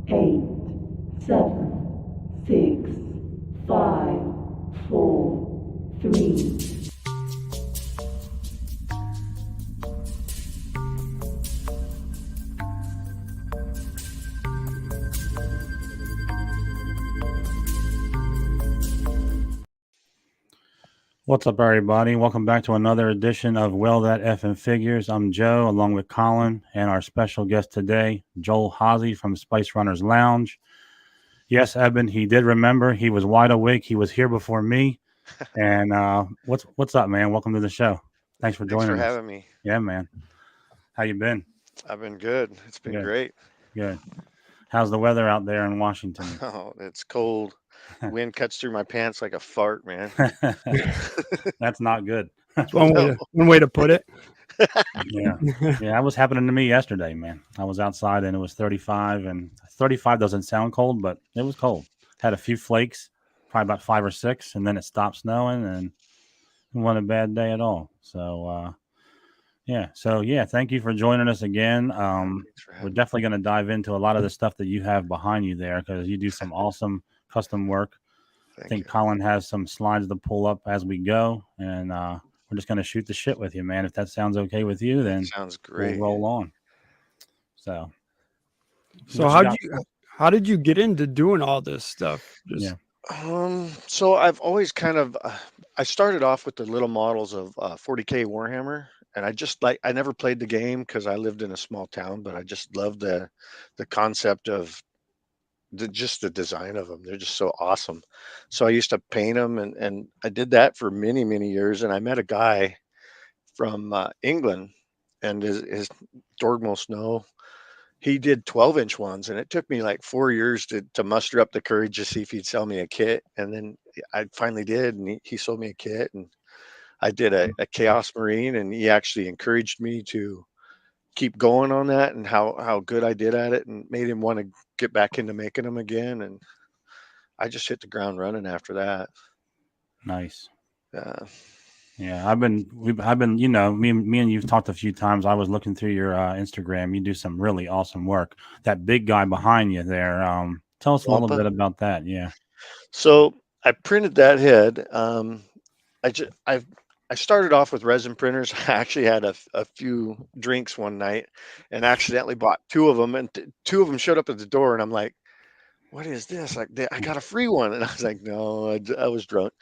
8, 7, 6, 5, 4, 3. What's up, everybody? Welcome back to another edition of Well That Effing Figures. I'm Joe, along with Colin, and our special guest today, Joel Haase from Spice Runners Lounge. Yes, Eben, he did remember. He was wide awake. He was here before me. And what's up, man? Welcome to the show. Thanks for Thanks for joining us. having me. Yeah, man. How you been? I've been good. It's been Good, great. good. How's the weather out there in Washington? Oh, it's cold. Wind cuts through my pants like a fart, man. That's not good. It's one way No. to one way to put it. Yeah. Yeah, that was happening to me yesterday, man. I was outside and it was 35, and 35 doesn't sound cold, but it was cold. Had a few flakes, probably about 5 or 6, and then it stopped snowing, and it wasn't a bad day at all. So, thank you for joining us again. Thanks for We're having me. definitely going to dive into a lot of the stuff that you have behind you there because you do some awesome custom work. I Thank think you. Colin has some slides to pull up as we go, and we're just going to shoot the shit with you, man. If that sounds okay with you, That then sounds we'll great. roll on. So, So what you got? how did you get into doing all this stuff? Yeah. So I've always kind of I started off with the little models of 40K Warhammer, and I never played the game because I lived in a small town, but I just loved the concept of just the design of them. They're just so awesome. So I used to paint them, and I did that for many years. And I met a guy from England, and his Dorgmo Snow. He did 12-inch ones, and it took me like 4 years to muster up the courage to see if he'd sell me a kit. And then I finally did, and he sold me a kit, and I did a Chaos Marine, and he actually encouraged me to keep going on that and how good I did at it, and made him want to get back into making them again. And I just hit the ground running after that. Nice. Uh, Yeah, I've been, me and you've talked a few times. I was looking through your Instagram. You do some really awesome work. That big guy behind you there. Tell us a little Wampa. bit about that. Yeah. So I printed that head. I just I started off with resin printers. I actually had a few drinks one night and accidentally bought two of them, and two of them showed up at the door, and I'm like, "What is this? Like, I got a free one," and I was like, "No, I was drunk."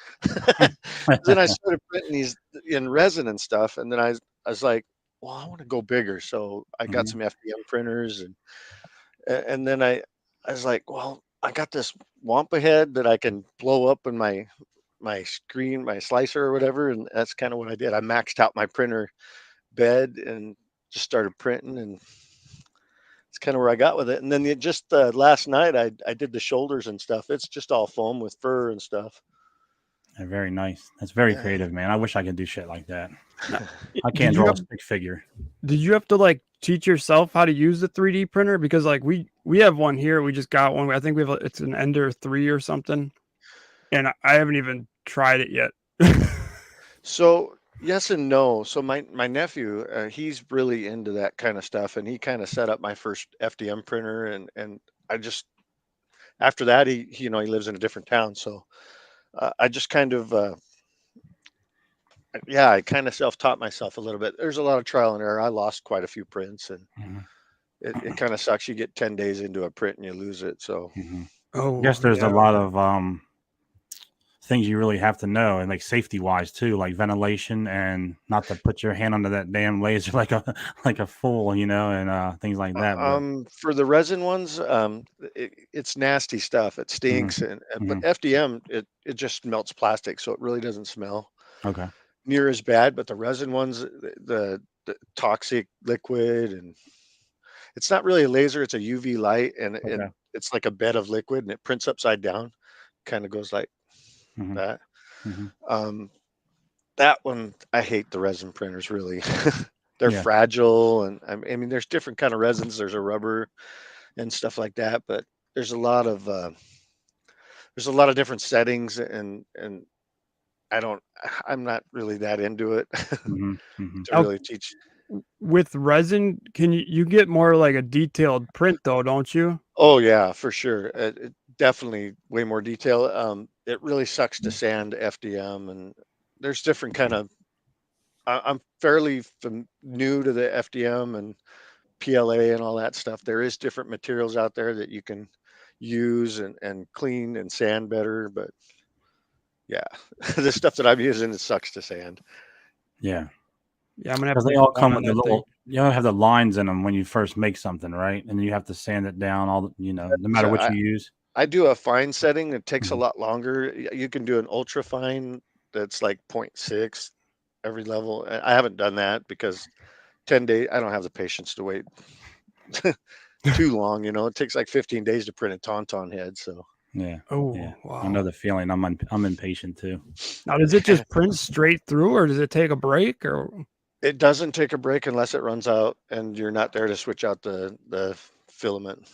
Then I started printing these in resin and stuff, and then I was like, "Well, I want to go bigger," so I got Mhm. some FDM printers, and then I was like, "Well, I got this Wampa head that I can blow up in my screen, my slicer or whatever," and that's kind of what I did. I maxed out my printer bed and just started printing, and it's kind of where I got with it. And then just last night, I did the shoulders and stuff. It's just all foam with fur and stuff. Very nice. That's very Yeah. creative, man. I wish I could do shit like that. Now, I Did can't you draw a have stick figure. did you have to like teach yourself how to use the 3D printer? Because like we have one here. We just got one. I think we have it's an Ender 3 or something, and I haven't even tried it yet. So yes and no. So my nephew, he's really into that kind of stuff, and he kind of set up my first FDM printer, and I just after that he lives in a different town, so I just kind of yeah, I kind of self-taught myself a little bit. There's a lot of trial and error. I lost quite a few prints, and Mhm. it kind of sucks. You get 10 days into a print and you lose it. So Mhm. I Oh guess there's a yeah. lot of things you really have to know, and like safety wise too, like ventilation and not to put your hand under that damn laser like a like a fool, and things like that. But for the resin ones, it's nasty stuff. It hmm stinks, but hmm FDM it just melts plastic, so it really doesn't smell okay, near as bad. But the resin ones, the toxic liquid, and it's not really a laser; it's a UV light, okay, and it's like a bed of liquid, and it prints upside down. Kind of goes like hmm that. hmm Um, that one, I hate the resin printers. Really, they're yeah, fragile, and I mean, there's different kind of resins. There's a rubber and stuff like that, but there's a lot of uh, there's a lot of different settings, and I don't, I'm not really that into it hmm hmm to Now really teach. with resin, can you get more like a detailed print though, don't you? Oh yeah, for sure. Definitely way more detail. It really sucks to sand FDM, and there's different kind of. I'm fairly new to the FDM and PLA and all that stuff. There is different materials out there that you can use and clean and sand better, but yeah, the stuff that I'm using, it sucks to sand. Yeah. Yeah, I'm gonna have Because to they get all one come on with the that thing. little, you know, have the lines in them when you first make something, right? And then you have to sand it down all, no matter So what you use. I do a fine setting. It takes a Mhm. lot longer. You can do an ultra fine that's like 0.6 every level. I haven't done that because 10 days, I don't have the patience to wait too long. It takes like 15 days to print a tauntaun head. So Yeah. Oh, Yeah. I know wow. the feeling. I'm impatient too. Now, does it just print straight through, or does it take a break? Or it doesn't take a break unless it runs out and you're not there to switch out the filament.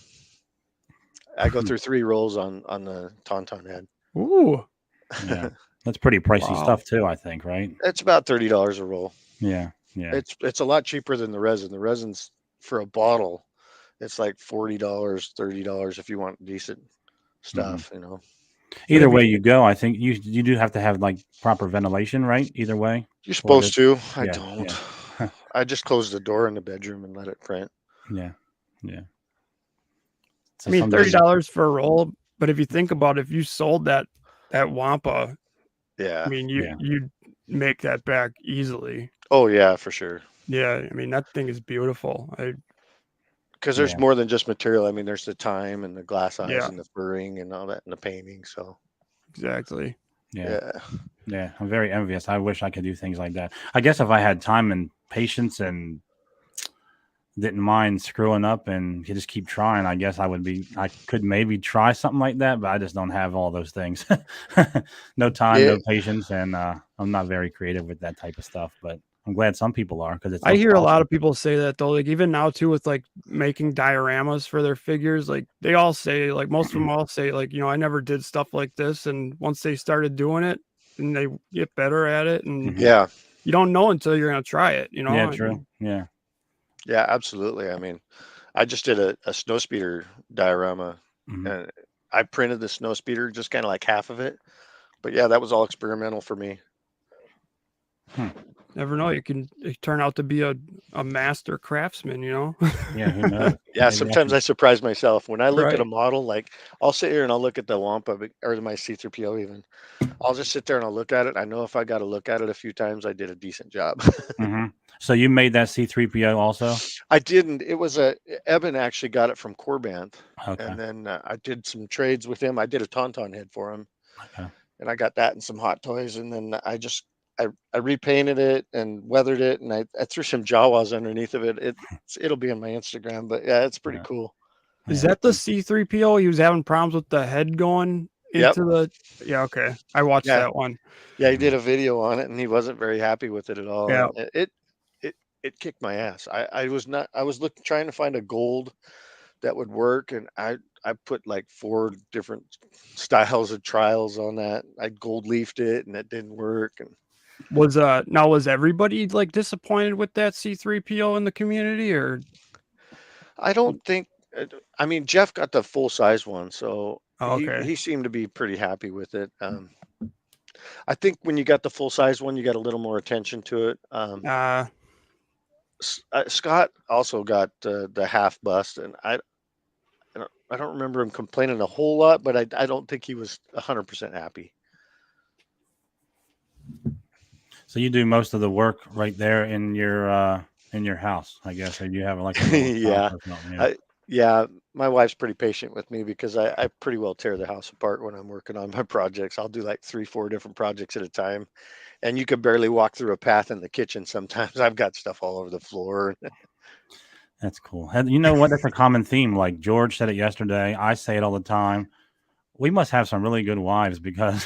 I go through 3 rolls on the tauntaun head. ooh, Yeah. That's pretty pricey wow. stuff too, I think, right? It's about $30 a roll. Yeah. Yeah. It's a lot cheaper than the resin. The resin's for a bottle. It's like $40, $30 if you want decent hmm stuff. But Either if you, way you go, I think you do have to have like proper ventilation, right? Either way. You're Or supposed did to. I yeah, don't. yeah. I just close the door in the bedroom and let it print. Yeah. Yeah. I So mean, some $30 days for a roll. But if you think about it, if you sold that Wampa, I Yeah. mean, yeah. you'd make that back easily. Oh yeah, for sure. Yeah, I mean that thing is beautiful. Because there's Yeah. more than just material. I mean, there's the time and the glass eyes Yeah, and the furring and all that and the painting. So exactly. Yeah. yeah. Yeah. I'm very envious. I wish I could do things like that. I guess if I had time and patience and didn't mind screwing up and you just keep trying, I could maybe try something like that, but I just don't have all those things. No time, Yeah. no patience, and I'm not very creative with that type of stuff, but I'm glad some people are because it I looks hear a lot awesome. of people say that though, like even now too, with like making dioramas for their figures, like they all say, like most of them all say, like, I never did stuff like this, and once they started doing it, and they get better at it, and hmm Yeah. you don't know until you're gonna try it, Yeah, I true. mean, Yeah. Yeah, absolutely. I mean, I just did a snow speeder diorama hmm and I printed the snow speeder, just kind of like half of it. But yeah, that was all experimental for me. Hmm. never know. You can turn out to be a master craftsman, Yeah, who knows? Yeah, Maybe I sometimes can. I surprise myself when I look at a Right. model. Like I'll sit here and I'll look at the Wampa or my C3PO even. I'll just sit there and I'll look at it. I know if I got to look at it a few times, I did a decent job. hmm So you made that C3PO also? I didn't. It was Eben actually got it from Corbanth, Okay. and then I did some trades with him. I did a tauntaun head for him, Okay. and I got that and some hot toys, and then I repainted it and weathered it, and I threw some Jawas underneath of it. It'll be on my Instagram, but yeah, it's pretty Yeah. cool. Is Yeah. that the C3PO? He was having problems with the head going Yep. into the. Yeah, okay. I watched Yeah. that one. Yeah. He Mhm. did a video on it, and he wasn't very happy with it at all, Yeah. and it kicked my ass. I was not. I was looking trying to find a gold that would work, and I put like 4 different styles of trials on that. I gold leafed it, and it didn't work, and Was everybody like disappointed with that C3PO in the community, or I don't think. I mean, Jeff got the full size one, so oh, he okay. he seemed to be pretty happy with it. I think when you got the full size one, you got a little more attention to it. Uh Scott also got the half bust, and I don't remember him complaining a whole lot, but I don't think he was 100% happy. So you do most of the work right there in your house, I guess, or you have like a little shop Yeah, or something. Yeah. I yeah, my wife's pretty patient with me because I pretty well tear the house apart when I'm working on my projects. I'll do like 3, 4 different projects at a time, and you could barely walk through a path in the kitchen sometimes. I've got stuff all over the floor. That's cool. And you know what? That's a common theme. Like George said it yesterday. I say it all the time. We must have some really good wives because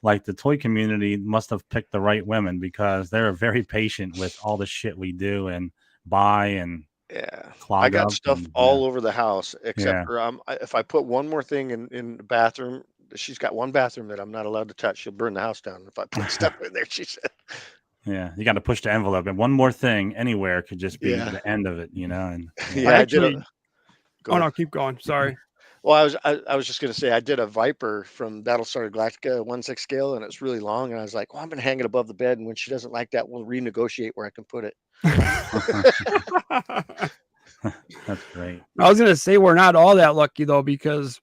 like the toy community must have picked the right women because they're very patient with all the shit we do and buy and Yeah, I clog got up stuff and yeah. all over the house except Yeah. for if I put one more thing in the bathroom, she's got one bathroom that I'm not allowed to touch. She'll burn the house down if I put stuff in there. She said. Yeah, you got to push the envelope, and one more thing anywhere could just be Yeah. the end of it, you know. And Yeah, I I did actually. go Oh ahead. no, keep going. Sorry. Well, I was just gonna say I did a Viper from Battlestar Galactica 1/6 scale, and it's really long. And I was like, well, I'm gonna hang it above the bed, and when she doesn't like that, we'll renegotiate where I can put it. that's great. I was gonna say we're not all that lucky though, because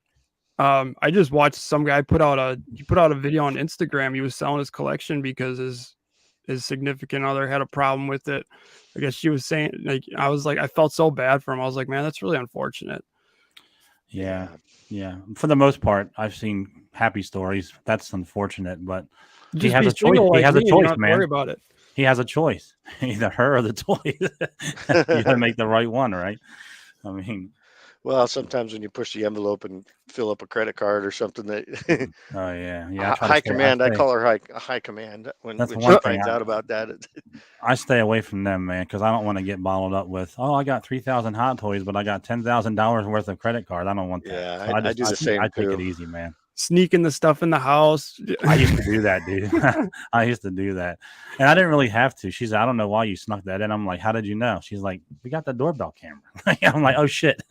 I just watched some guy put out a video on Instagram. He was selling his collection because his significant other had a problem with it. I guess she was saying, like, I was like, I felt so bad for him. I was like, man, that's really unfortunate. Yeah, yeah. For the most part, I've seen happy stories. That's unfortunate, but he Just has be a choice. single He like has me, a and you don't choice, have to worry man. about it. He has a choice, either her or the toy. You got to make the right one, right? I mean, Well, sometimes when you push the envelope and fill up a credit card or something that oh yeah, yeah. I try to high stay. command, I call her high command That's when she one thing. finds out about that. I stay away from them, man, because I don't want to get bottled up with. Oh, I got 3,000 Hot Toys, but I got $10,000 worth of credit card. I don't want that. Yeah, So I do the same I take it too. easy, man. Sneaking the stuff in the house. I used to do that, dude. I used to do that, and I didn't really have to. She said, "I don't know why you snuck that in." I'm like, "How did you know?" She's like, "We got the doorbell camera." I'm like, "Oh shit."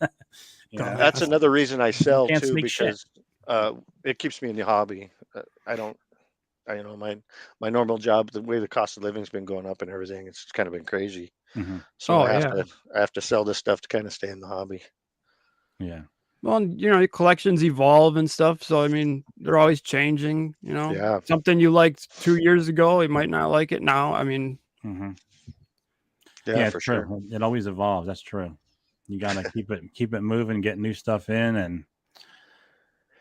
You know, That's another reason I you sell can't too, sneak shit. because it keeps me in the hobby. I don't, you know, my normal job, the way the cost of living's been going up and everything, it's kind of been crazy. Hmm. So Oh yeah. I have to sell this stuff to kind of stay in the hobby. Yeah, Well, you know, your collections evolve and stuff. So I mean, they're always changing. You know, Yeah. something you liked 2 years ago, you might not like it now. I mean, hmm Yeah, it's for true. sure. It always evolves. That's true. You gotta keep it moving, get new stuff in, and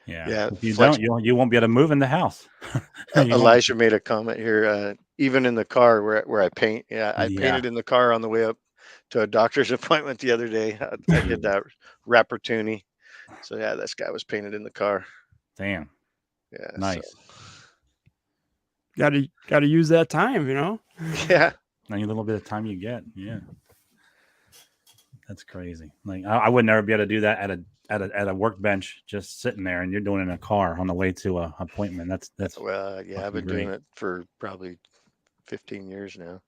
yeah. Yeah, If you Flex don't, you won't be able to move in the house. You won't. Elijah made a comment here. Even in the car where I paint, yeah, I Yeah. painted in the car on the way up to a doctor's appointment the other day. I did that Rappertoonie. So yeah, this guy was painted in the car. Damn. Yeah. Nice. gotta use that time. You know. So, yeah. Any little bit of time you get, yeah. That's crazy. Like I would never be able to do that at a workbench, just sitting there, and you're doing it in a car on the way to a appointment. That's Well, yeah, I've been great. doing it for probably 15 years now.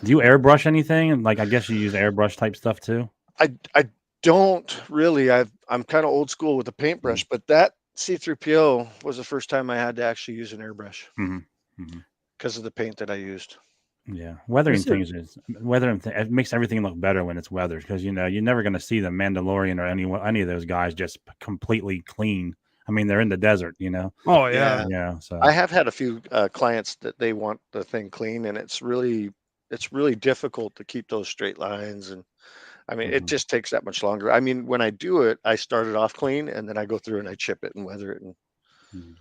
Do you airbrush anything? And like, I guess you use airbrush type stuff too. I don't really. I'm kind of old school with the paintbrush, but that C3PO was the first time I had to actually use an airbrush Mm-hmm. because of the paint that I used. Yeah, weathering Is it- things it makes everything look better when it's weathered, because you know you're never going to see the Mandalorian or any of those guys just completely clean. I mean, they're in the desert, you know. Oh yeah. Yeah. So I have had a few clients that they want the thing clean, and it's really difficult to keep those straight lines. And I mean, it Mhm. just takes that much longer. I mean, when I do it, I start it off clean, and then I go through and I chip it and weather it. And Mhm.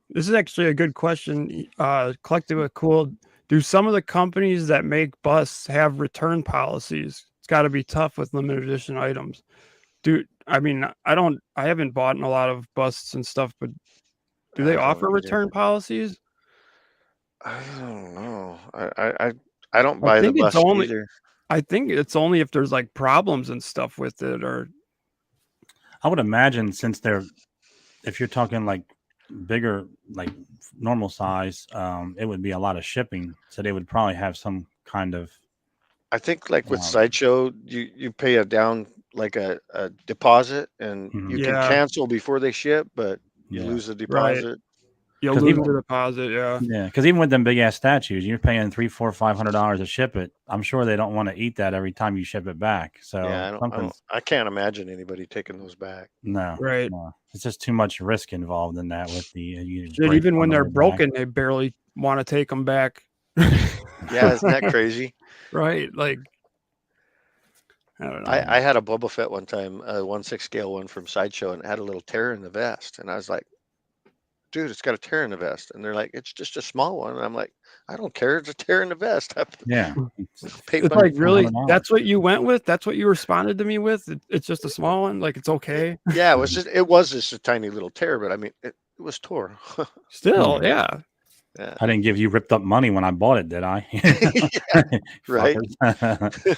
This is actually a good question. Collective with Cool. Do some of the companies that make busts have return policies? It's got to be tough with limited edition items. I mean, I haven't bought in a lot of busts and stuff, but do they I offer don't either. return policies? I don't know. I don't I buy the think it's bust only either. I think it's only if there's like problems and stuff with it, or I would imagine, since if you're talking like bigger, like normal size, it would be a lot of shipping, so they would probably have some kind of I think like with um, Sideshow, you pay a down like a deposit, and Mhm. you can Yeah. cancel before they ship, but you Yeah. lose the Right. deposit. you'll 'Cause lose even- the deposit. Yeah. Yeah, because even with them big ass statues, you're paying $300, $400, $500 to ship it. I'm sure they don't want to eat that every time you ship it back. So Yeah, something's I can't imagine anybody taking those back. no, Right. no. It's just too much risk involved in that. With the Shit, break even on when the they're way back. broken, they barely want to take them back. Yeah, isn't that crazy? Right. Like, I don't know. I had a Boba Fett one time, a 1/6 scale one from Sideshow, and it had a little tear in the vest, and I was like, "Dude, it's got a tear in the vest," and they're like, "It's just a small one," and I'm like, "I don't care. It's a tear in the vest." Yeah, Paint It's by like, really? $400. That's what you went with? That's what you responded to me with? It's just a small one? Like, it's okay? Yeah, it was just a tiny little tear, but I mean, it was tore. Still, yeah. Yeah. I didn't give you ripped up money when I bought it, did I? Right. Fuckers.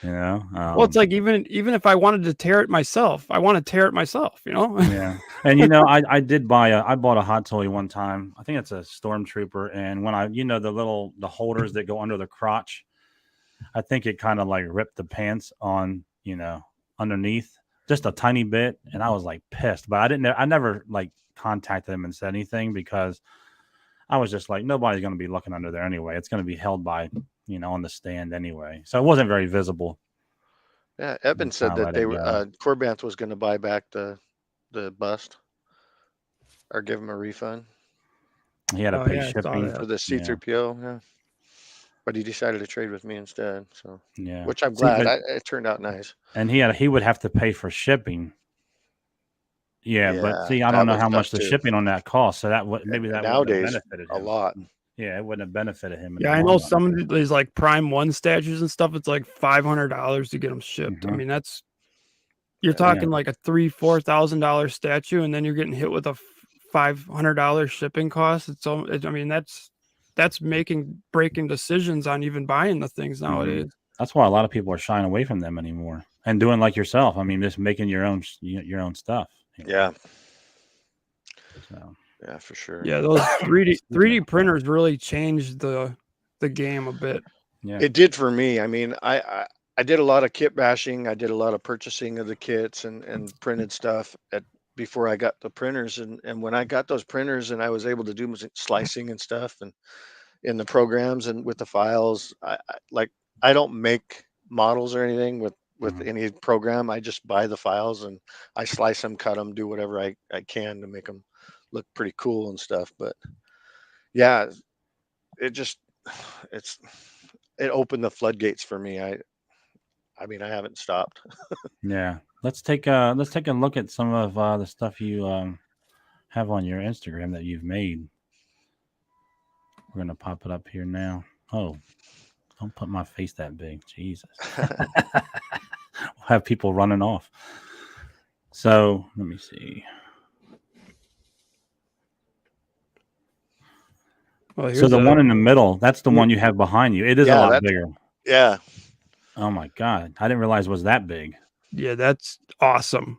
You know. Well, it's like even if I wanted to tear it myself, I want to tear it myself. You know. Yeah, and you know, I did buy I bought a hot toy one time. I think it's a Stormtrooper, and when the holders that go under the crotch, I think it kind of like ripped the pants on underneath just a tiny bit, and I was like pissed. But I never like contacted them and said anything because I was just like, nobody's going to be looking under there anyway. It's going to be held by on the stand anyway, so it wasn't very visible. Yeah. Eben Just said kinda that let they it were go. Corbanth was going to buy back the bust or give him a refund He had to Oh, pay yeah, I saw shipping. that. for the C3PO. Yeah. But he decided to trade with me instead. So, Yeah. which I'm See, glad. but It turned out nice. and he would have to pay for shipping. Yeah, but Yeah, see, I don't that know was how tough much the too. shipping on that cost. So maybe And that wouldn't have nowadays, benefited a him. lot. Yeah, it wouldn't have benefited him in Yeah, the I long know run. some of these like Prime 1 statues and stuff. It's like $500 to get them shipped. I Mhm. mean, you're Yeah. talking like a $3,000-$4,000 statue, and then you're getting hit with a $500 shipping cost. I mean, that's breaking decisions on even buying the things nowadays. That's why a lot of people are shying away from them anymore and doing like yourself. I mean, just making your own stuff. Yeah. So, Yeah, for sure. Yeah, those 3D Excuse me. printers really changed the game a bit. Yeah. It did for me. I mean, I did a lot of kit bashing. I did a lot of purchasing of the kits and printed stuff before I got the printers. And when I got those printers and I was able to do slicing and stuff and in the programs and with the files, I don't make models or anything with Mhm. any program. I just buy the files and I slice them, cut them, do whatever I can to make them look pretty cool and stuff. But yeah, it just it's it opened the floodgates for me. I mean, I haven't stopped. Yeah. Let's take a look at some of the stuff you have on your Instagram that you've made. We're gonna pop it up here now. Oh, don't put my face that big, Jesus. We'll have people running off. So let me see. Well, So here's the one in the middle, that's the one you have behind you. It is a Yeah, lot bigger. Yeah. Oh my God. I didn't realize it was that big. yeah, that's awesome.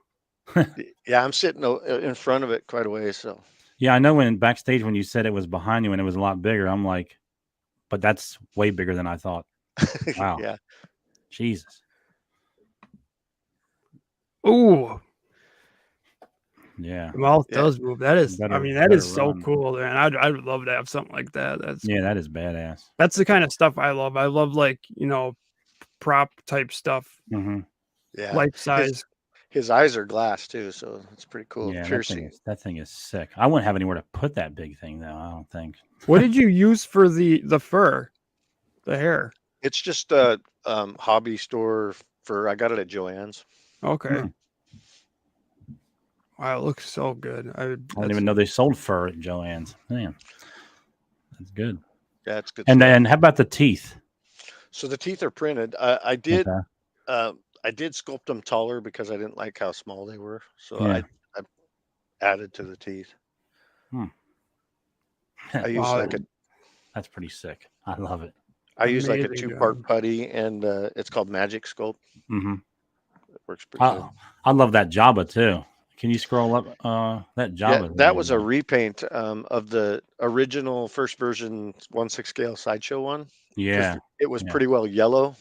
Yeah, I'm sitting in front of it quite a ways. So Yeah, I know when backstage when you said it was behind you and it was a lot bigger, I'm like, but that's way bigger than I thought. Wow. yeah, Jesus. Ooh, Yeah. the mouth Yeah. does move. That is, I Better mean, that is so run. cool, man. I would love to have something like that. Yeah, that is badass. That's the kind of stuff I love. I love like prop type stuff, Mm-hmm. yeah. life His size. his eyes are glass too, so it's pretty cool. Yeah, Piercing. that thing is sick. I wouldn't have anywhere to put that big thing though, I don't think. What did you use for the fur, the hair? It's just a hobby store for. I got it at Joann's. Okay. Hmm. Wow, it looks so good. I didn't even know they sold fur at Joann's. Man, that's good. Yeah, it's good. And stuff. then how about the teeth? So the teeth are printed. I did. Okay. I did sculpt them taller because I didn't like how small they were. So Yeah. I added to the teeth. Hmm. I use Wow. That's pretty sick. I love it. I use like a Amazing 2-part job. putty, and it's called Magic Sculpt. Mm-hmm. It works pretty good. I love that Jabba too. Can you scroll up that Yeah, Jabba? that was a repaint of the original first version 1/6 scale sideshow one. 'Cause Yeah. it was Yeah. pretty well yellow.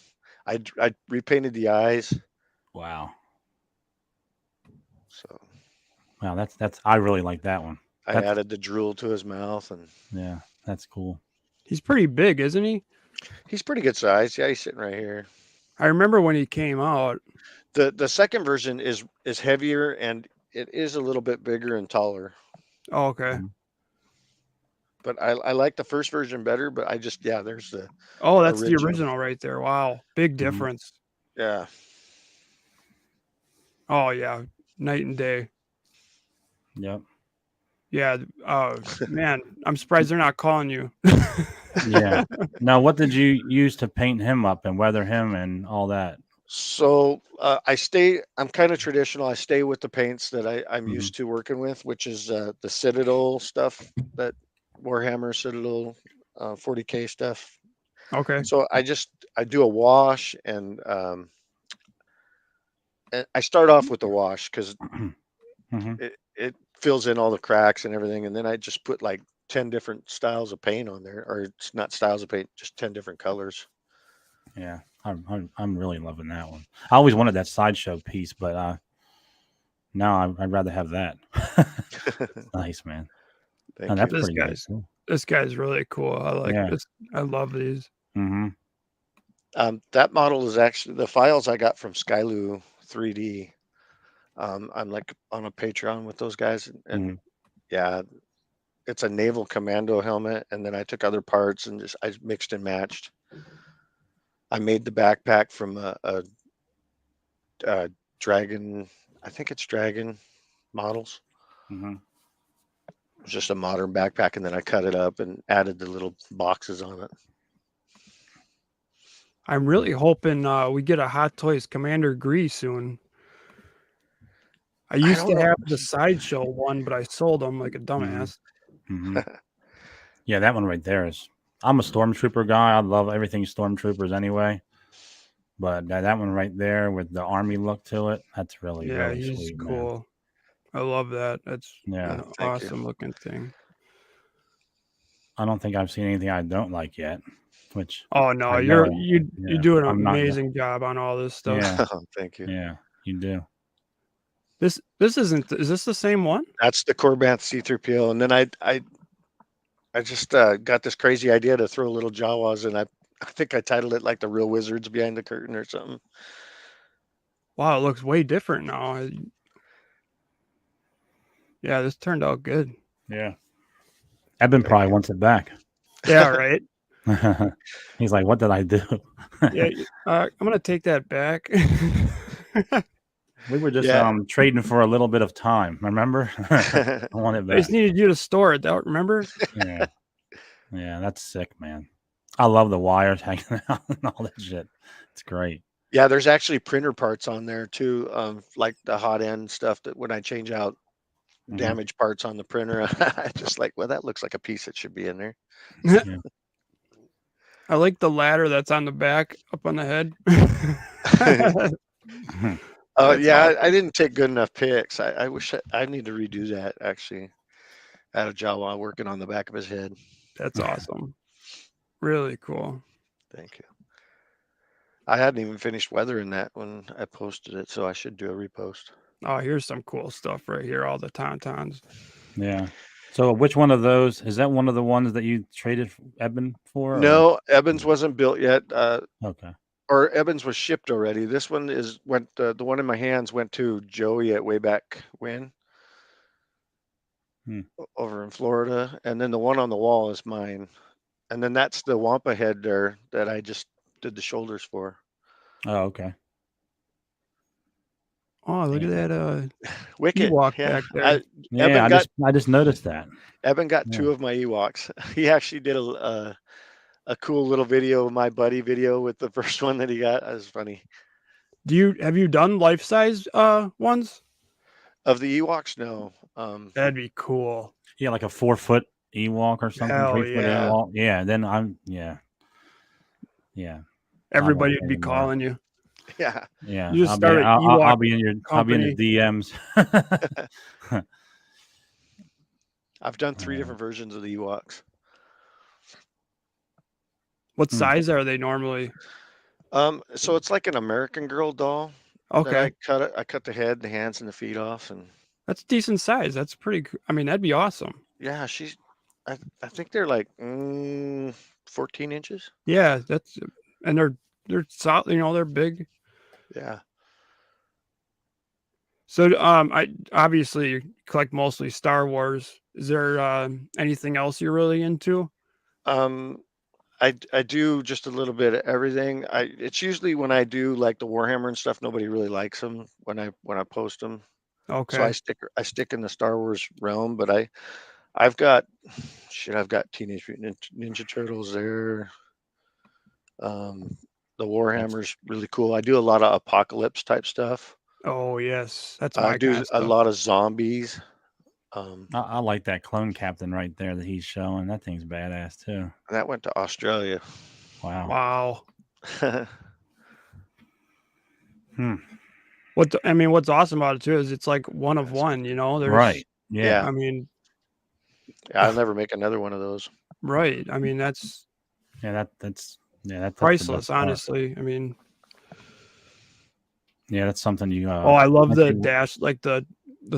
I repainted the eyes. Wow. So Wow, that's I really like that one. I added the drool to his mouth, and Yeah, that's cool. He's pretty big, isn't he? he's pretty good size. Yeah, he's sitting right here. I remember when he came out. The second version is heavier, and it is a little bit bigger and taller. Oh, okay. But I like the first version better. But there's the Oh, that's the original. original right there. Wow, big difference. Yeah. Oh yeah, night and day. Yep. Yeah. Man, I'm surprised they're not calling you. Yeah. Now, what did you use to paint him up and weather him and all that? So I'm kind of traditional. I stay with the paints that I'm Mhm. used to working with, which is the Citadel stuff that Warhammer Citadel 40K stuff. Okay. So I do a wash, and I start off with the wash because Hmm. it fills in all the cracks and everything, and then I just put like 10 different styles of paint on there, or it's not styles of paint, just 10 different colors. Yeah, I'm really loving that one. I always wanted that sideshow piece, but now I'd rather have that. Nice, man. And Thank that's you. This pretty good guy's too. this guy's really cool. I like Yeah. this. I love these. Mm-hmm. That model is actually the files I got from Skyloo 3D. I'm like on a Patreon with those guys, and Mm-hmm. yeah, it's a naval commando helmet, and then I took other parts and I mixed and matched. I made the backpack from a dragon. I think it's dragon models. Mm-hmm. It was just a modern backpack, and then I cut it up and added the little boxes on it. I'm really hoping we get a Hot Toys Commander Gree soon. I I used don't to know. have the sideshow one, but I sold them like a Mm-hmm. dumbass. Mm-hmm. Yeah, that one right there is. I'm a stormtrooper guy. I love everything stormtroopers anyway. But that one right there with the army look to it, that's really, Yeah, really he's sweet, man. cool. I love that. That's Yeah. an Thank you. awesome looking thing. I don't think I've seen anything I don't like yet, which Oh no, I know. you Yeah. do an I'm not. amazing job on all this stuff. Yeah. Thank you. Yeah. You do. This isn't. Is this the same one? That's the Corbanth C-3PO, and then I just got this crazy idea to throw little Jawas, and I think I titled it like the real wizards behind the curtain or something. Wow, it looks way different now. Yeah, this turned out good. Yeah. Eben Thank probably you. wants it back. Yeah, right. He's like, what did I do? Yeah, I'm gonna take that back. We were just Yeah. trading for a little bit of time. Remember? I want it I just back. needed you to store it. That remember? Yeah. Yeah. That's sick, man. I love the wires hanging out and all that shit. It's great. Yeah, there's actually printer parts on there too, like the hot end stuff that when I change out Mhm. damaged parts on the printer, I just like, well, that looks like a piece that should be in there. Yeah. I like the ladder that's on the back, up on the head. Oh That's yeah, awesome. I didn't take good enough pics. I wish I need to redo that actually. I had a Jawa working on the back of his head. That's awesome. Really cool. Thank you. I hadn't even finished weathering that when I posted it, so I should do a repost. Oh, here's some cool stuff right here. All the tauntauns. Yeah. So which one of those is that? One of the ones that you traded Eben for? Or? No, Evans wasn't built yet, Okay. or Evans was shipped already. This one went. The one in my hands went to Joey at way back when, over in Florida, and then the one on the wall is mine, and then that's the Wampa head there that I just did the shoulders for. Oh, okay. Oh, look at that Wicket, Ewok yeah. back there. I just noticed that. Evan got Yeah. 2 of my Ewoks. He actually did a cool little video, my buddy video, with the first one that he got. That was funny. Have you done life size ones? Of the Ewoks, no. That'd be cool. Yeah, like a 4-foot Ewok or something, Hell 3-foot yeah. Ewok. Yeah. Then yeah. Everybody want would be any more. calling you. Yeah. Yeah. You just start an Ewok I'll be in your company. DMs. I've done 3 different versions of the Ewoks. What size are they normally? So it's like an American Girl doll. Okay. That I cut the head, the hands, and the feet off, and That's decent size. That's pretty. I mean, that'd be awesome. yeah, I think they're like 14 inches. Yeah, and they're solid. You know, they're big. Yeah. So, I obviously collect mostly Star Wars. Is there anything else you're really into? I do just a little bit of everything. It's usually when I do like the Warhammer and stuff, nobody really likes them when I post them. So Okay. I stick in the Star Wars realm, but I've got Teenage Mutant Ninja Turtles there. The Warhammer's really cool. I do a lot of apocalypse type stuff. Oh yes, that's I my do kind of a stuff. lot of zombies. I like that clone captain right there that he's showing. That thing's badass too. That went to Australia. Wow. Wow. Hmm. What's awesome about it too is it's like one of That's one, you know. There's Right. Yeah. I mean, I'll never make another one of those. right. I mean, that's That's the best priceless, part. honestly. I mean, Yeah, that's something you. oh, I love once the you- dash, like the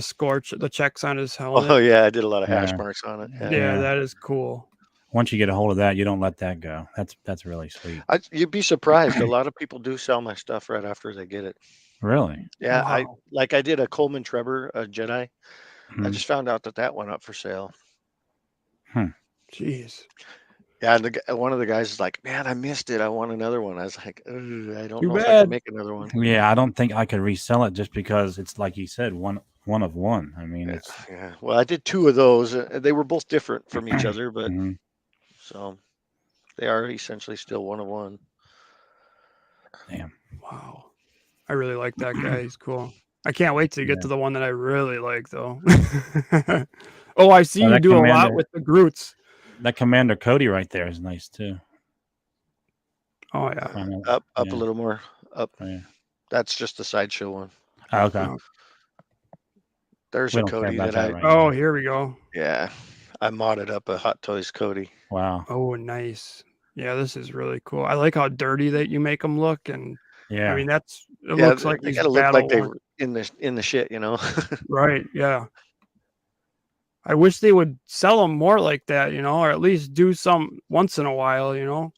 scorch, the checks on his helmet. Oh yeah, I did a lot of hash Yeah. marks on it. Yeah. Yeah, Yeah. that is cool. Once you get a hold of that, you don't let that go. That's really sweet. You'd be surprised. A lot of people do sell my stuff right after they get it. Really. Yeah, Wow. I did a Coleman Trevor, a Jedi. I Mhm. just found out that went up for sale. Jeez. Yeah, and one of the guys is like, "Man, I missed it. I want another one." I was like, "Ugh, I don't Too know if I bad. can make another one." Yeah, I don't think I could resell it just because it's like you said, one of one. I mean, it's Yeah. Well, I did 2 of those. They were both different from each other, but Mhm. so they are essentially still one of one. Damn. Wow. I really like that guy. He's cool. I can't wait to get Yeah. to the one that I really like, though. Oh, I see Oh, you that do a lot commander- with the Groots. That Commander Cody right there is nice too. Oh yeah. Up Yeah. a little more. Up. Oh, yeah. That's just the sideshow one. Oh, okay. Oh, There's We a don't care Cody about that that I right oh, now. here we go. yeah, I modded up a Hot Toys Cody. Wow. Oh, nice. Yeah, this is really cool. I like how dirty that you make them look, and Yeah. I mean it Yeah, looks like they he's gotta look battle like they worn. were in the shit, you know. Right, yeah. I wish they would sell them more like that, you know, or at least do some once in a while, you know.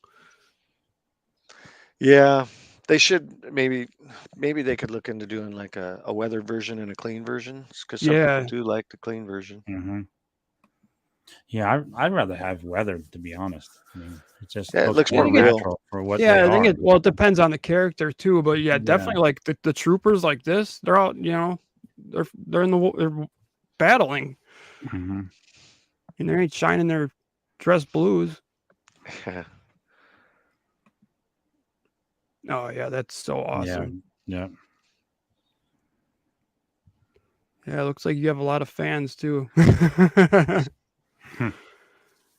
Yeah, they should maybe they could look into doing like a weather version and a clean version because some people Yeah. do like the clean version. hmm Yeah, I'd rather have weather, to be honest. I mean, it just Yeah, it looks looks more more real. natural for what Yeah, they I think are. it depends on the character too, but yeah, Yeah. definitely like the troopers like this, they're out, you know, they're in the they're battling hmm and they ain't shining their dress blues. Oh yeah, that's so awesome. Yeah. Yeah, it looks like you have a lot of fans too.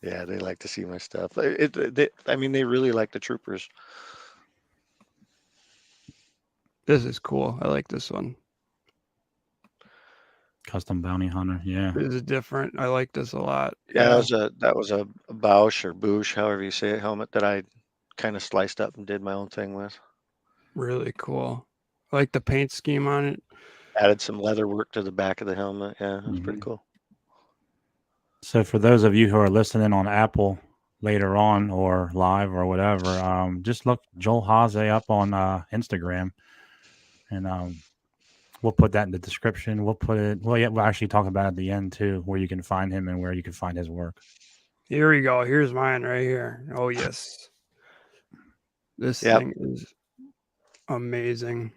Yeah, they like to see my stuff. I mean, they really like the troopers. This is cool. I like this one. Custom bounty hunter. Yeah. This is different. I like this a lot. Yeah, that was a Bausch or Boosh, however you say it, helmet that I kind of sliced up and did my own thing with. Really cool. I like the paint scheme on it. Added some leather work to the back of the helmet. Yeah, it was pretty Mhm. cool. So for those of you who are listening on Apple later on or live or whatever, just look Joel Haase up on Instagram, and we'll put that in the description. We'll put it. Well, yeah, we'll actually talk about it at the end too, where you can find him and where you can find his work. Here we go. Here's mine right here. Oh yes. This Yep. thing is amazing.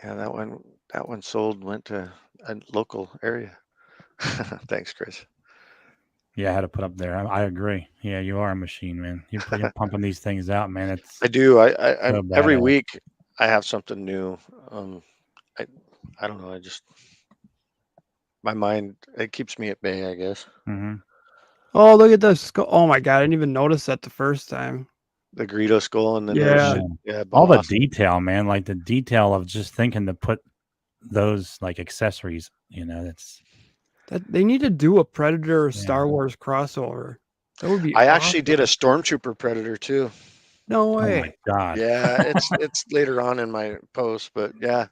Yeah, that one went to a local area. Thanks, Chris. Yeah, I had to put up there. I agree. Yeah, you are a machine, man. You're pumping these things out, man. It's I do. so Every badass. week I have something new. I don't know. My mind, it keeps me at bay, I guess. hmm Oh, look at this. Oh my god, I didn't even notice that the first time. The Greedo skull and then Yeah. those, yeah, all the boss. detail, man. Like the detail of just thinking to put those like accessories. You know, that's That they need to do a Predator or Yeah. Star Wars crossover. That would be I actually did a awesome. Stormtrooper Predator too. No oh way. my god. Yeah, it's later on in my post, but yeah,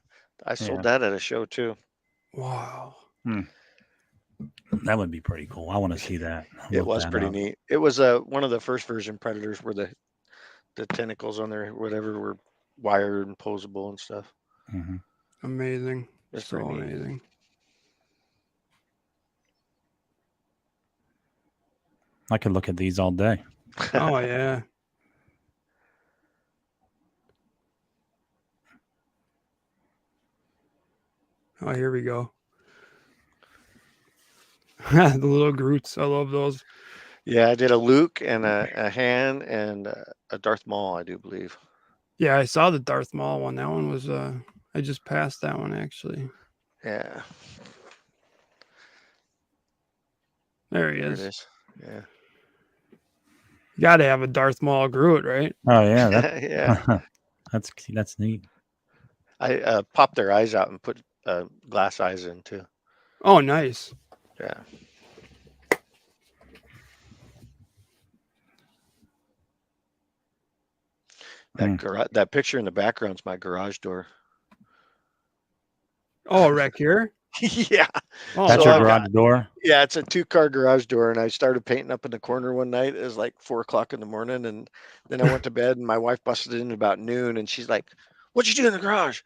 I sold Yeah. that at a show too. Wow. That would be pretty cool. I want to see that. It Look was that pretty up. neat. It was one of the first version Predators where the tentacles on there, whatever, were wired and posable and stuff. hmm Amazing. It's So pretty neat. amazing. I could look at these all day. Oh yeah. Oh, here we go. The little Groots. I love those. Yeah, I did a Luke and a Han and a Darth Maul, I do believe. Yeah, I saw the Darth Maul one. That one was I just passed that one actually. Yeah, There he there it is. is. Yeah. You got to have a Darth Maul Groot, right? Oh yeah, Yeah. that's neat. I popped their eyes out and put glass eyes in too. Oh, nice. Yeah. That picture in the background's my garage door. Oh, right here. Yeah. Oh, That's So your I've garage got door. yeah, it's a 2-car garage door, and I started painting up in the corner one night. It was like 4 o'clock in the morning, and then I went to bed, and my wife busted in about noon, and she's like, "What'd you do in the garage?"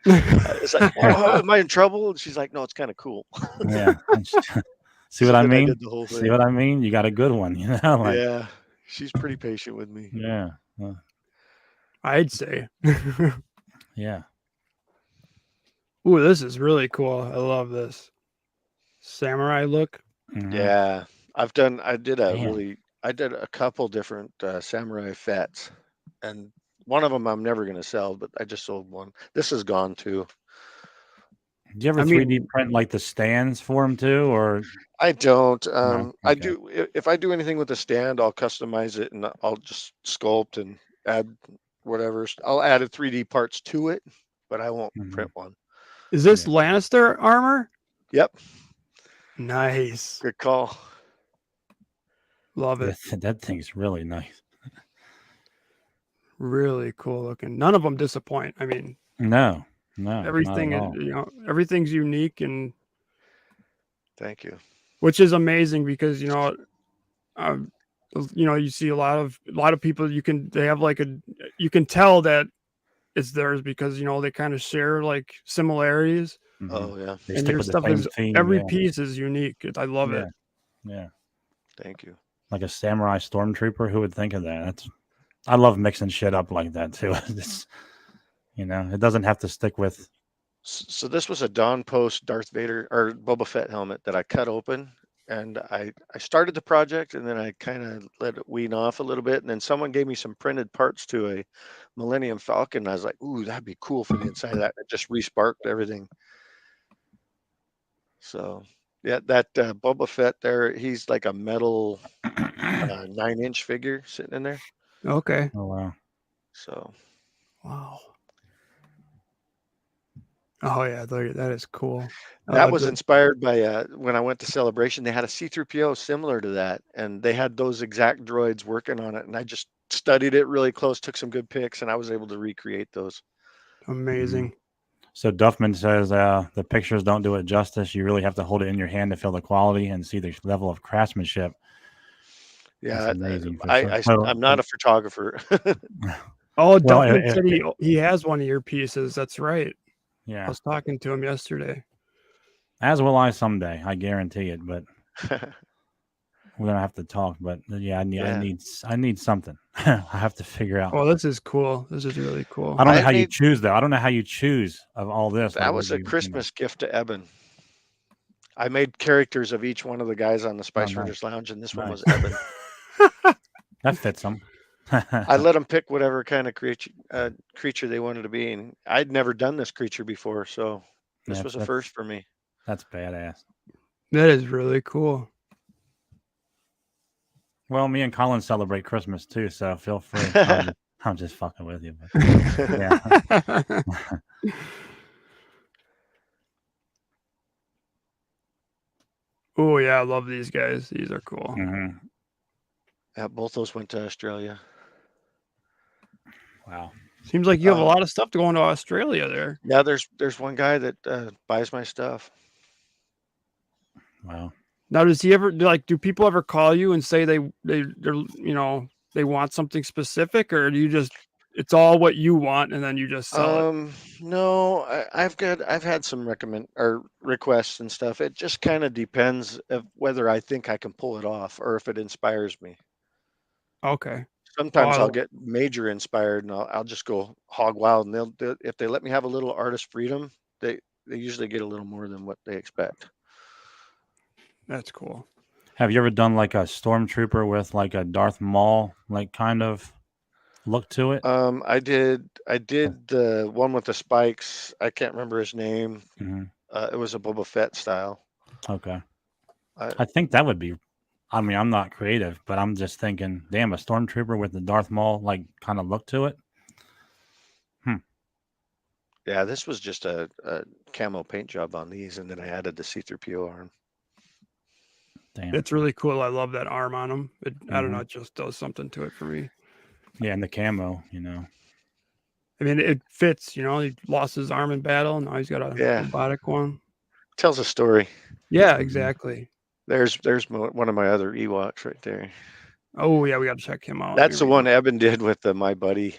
It's like, "Oh, am I in trouble?" And she's like, "No, it's kind of cool." Yeah. See what So I then I mean? did the whole See thing. what I mean? You got a good one, like Yeah, she's pretty patient with me. yeah, I'd say. yeah. Ooh, this is really cool. I love this samurai look. Mhm. Yeah, I did Damn. I did a couple different samurai fets, and one of them I'm never gonna sell, but I just sold one. This is gone too. Do you ever I 3D mean, print like the stands for them too, or I don't. no? I Okay. do if I do anything with the stand, I'll customize it and I'll just sculpt and add whatever. I'll add a 3D parts to it, but I won't Mhm. print one. is this Yeah. Lannister armor? Yep, Nice. good call. Love it. That thing's really nice. Really cool looking. None of them disappoint. I mean, No, not everything at is, all. everything's unique, and Thank you. which is amazing because um, you see a lot of people. They have like you can tell that it's theirs because they kind of share like similarities, Mhm. Oh yeah, They and stick your with the stuff same is theme. every Yeah, piece is unique. I love yeah, it. yeah. thank you. Like a samurai stormtrooper. Who would think of that? I love mixing shit up like that too. It's, it doesn't have to stick with. So this was a Dawn Post Darth Vader or Boba Fett helmet that I cut open, and I started the project, and then I kind of let it wean off a little bit, and then someone gave me some printed parts to a Millennium Falcon. And I was like, "Ooh, that'd be cool for the inside of that." It just resparked everything. So yeah, that Boba Fett there, he's like a metal 9-inch figure sitting in there. Okay. Oh wow. So Wow. Oh yeah, that is cool. that was The inspired by when I went to Celebration, they had a C-3PO similar to that, and they had those exact droids working on it, and I just studied it really close, took some good pics, and I was able to recreate those. amazing. So Duffman says the pictures don't do it justice. You really have to hold it in your hand to feel the quality and see the level of craftsmanship. That's Yeah, amazing for sure. I'm not a photographer. Oh, Well, Duffman said he has one of your pieces. That's right. I yeah, was talking to him yesterday. as will I someday. I guarantee it. But we're gonna have to talk. But yeah, Yeah, I need something. I have to figure out. Oh, this is cool. This is really cool. I don't know I how you made choose though. I don't know how you choose of all this. Like that what was a you know. Christmas gift to Eben. I made characters of each one of the guys on the Oh, Spice nice, Runners Lounge, and this one was nice. Eben. That fits them. I let them pick whatever kind of creature they wanted to be, and I'd never done this creature before, so this was a first for me. That's badass. That is really cool. Well, me and Colin celebrate Christmas too, so feel free. I'm just fucking with you, but yeah. Oh yeah, I love these guys. These are cool. Mhm. Yeah, both those went to Australia. Wow. Seems like you have a lot of stuff going to Australia there. Yeah, there's one guy that buys my stuff. Wow. Now, does he ever do people ever call you and say they're they want something specific, or do you just it's all what you want and then you just sell it? No, I've had some recommend or requests and stuff. It just kind of depends of whether I think I can pull it off or if it inspires me. Okay. Sometimes I'll Oh, get major inspired and I'll just go hog wild, and if they let me have a little artist freedom, they usually get a little more than what they expect. that's cool. Have you ever done like a stormtrooper with like a Darth Maul, like kind of? look to it? I did the one with the spikes. I can't remember his name. Hmm. It was a Boba Fett style. Okay. I, I think that would be. I mean, I'm not creative, but I'm just thinking, damn, a stormtrooper with the Darth Maul like kind of look to it. yeah, this was just a camo paint job on these, and then I added the C-3PO arm. Damn. It's really cool. I love that arm on him. I don't know. Mhm. It just does something to it for me. Yeah, and the camo, you know. I mean, it fits. You know, he lost his arm in battle. Now he's got a Yeah. robotic one. Tells a story. Yeah, Mhm. exactly. There's one of my other Ewoks right there. Oh yeah, we got to check him out. That's Here the we one go. Eben did with my buddy.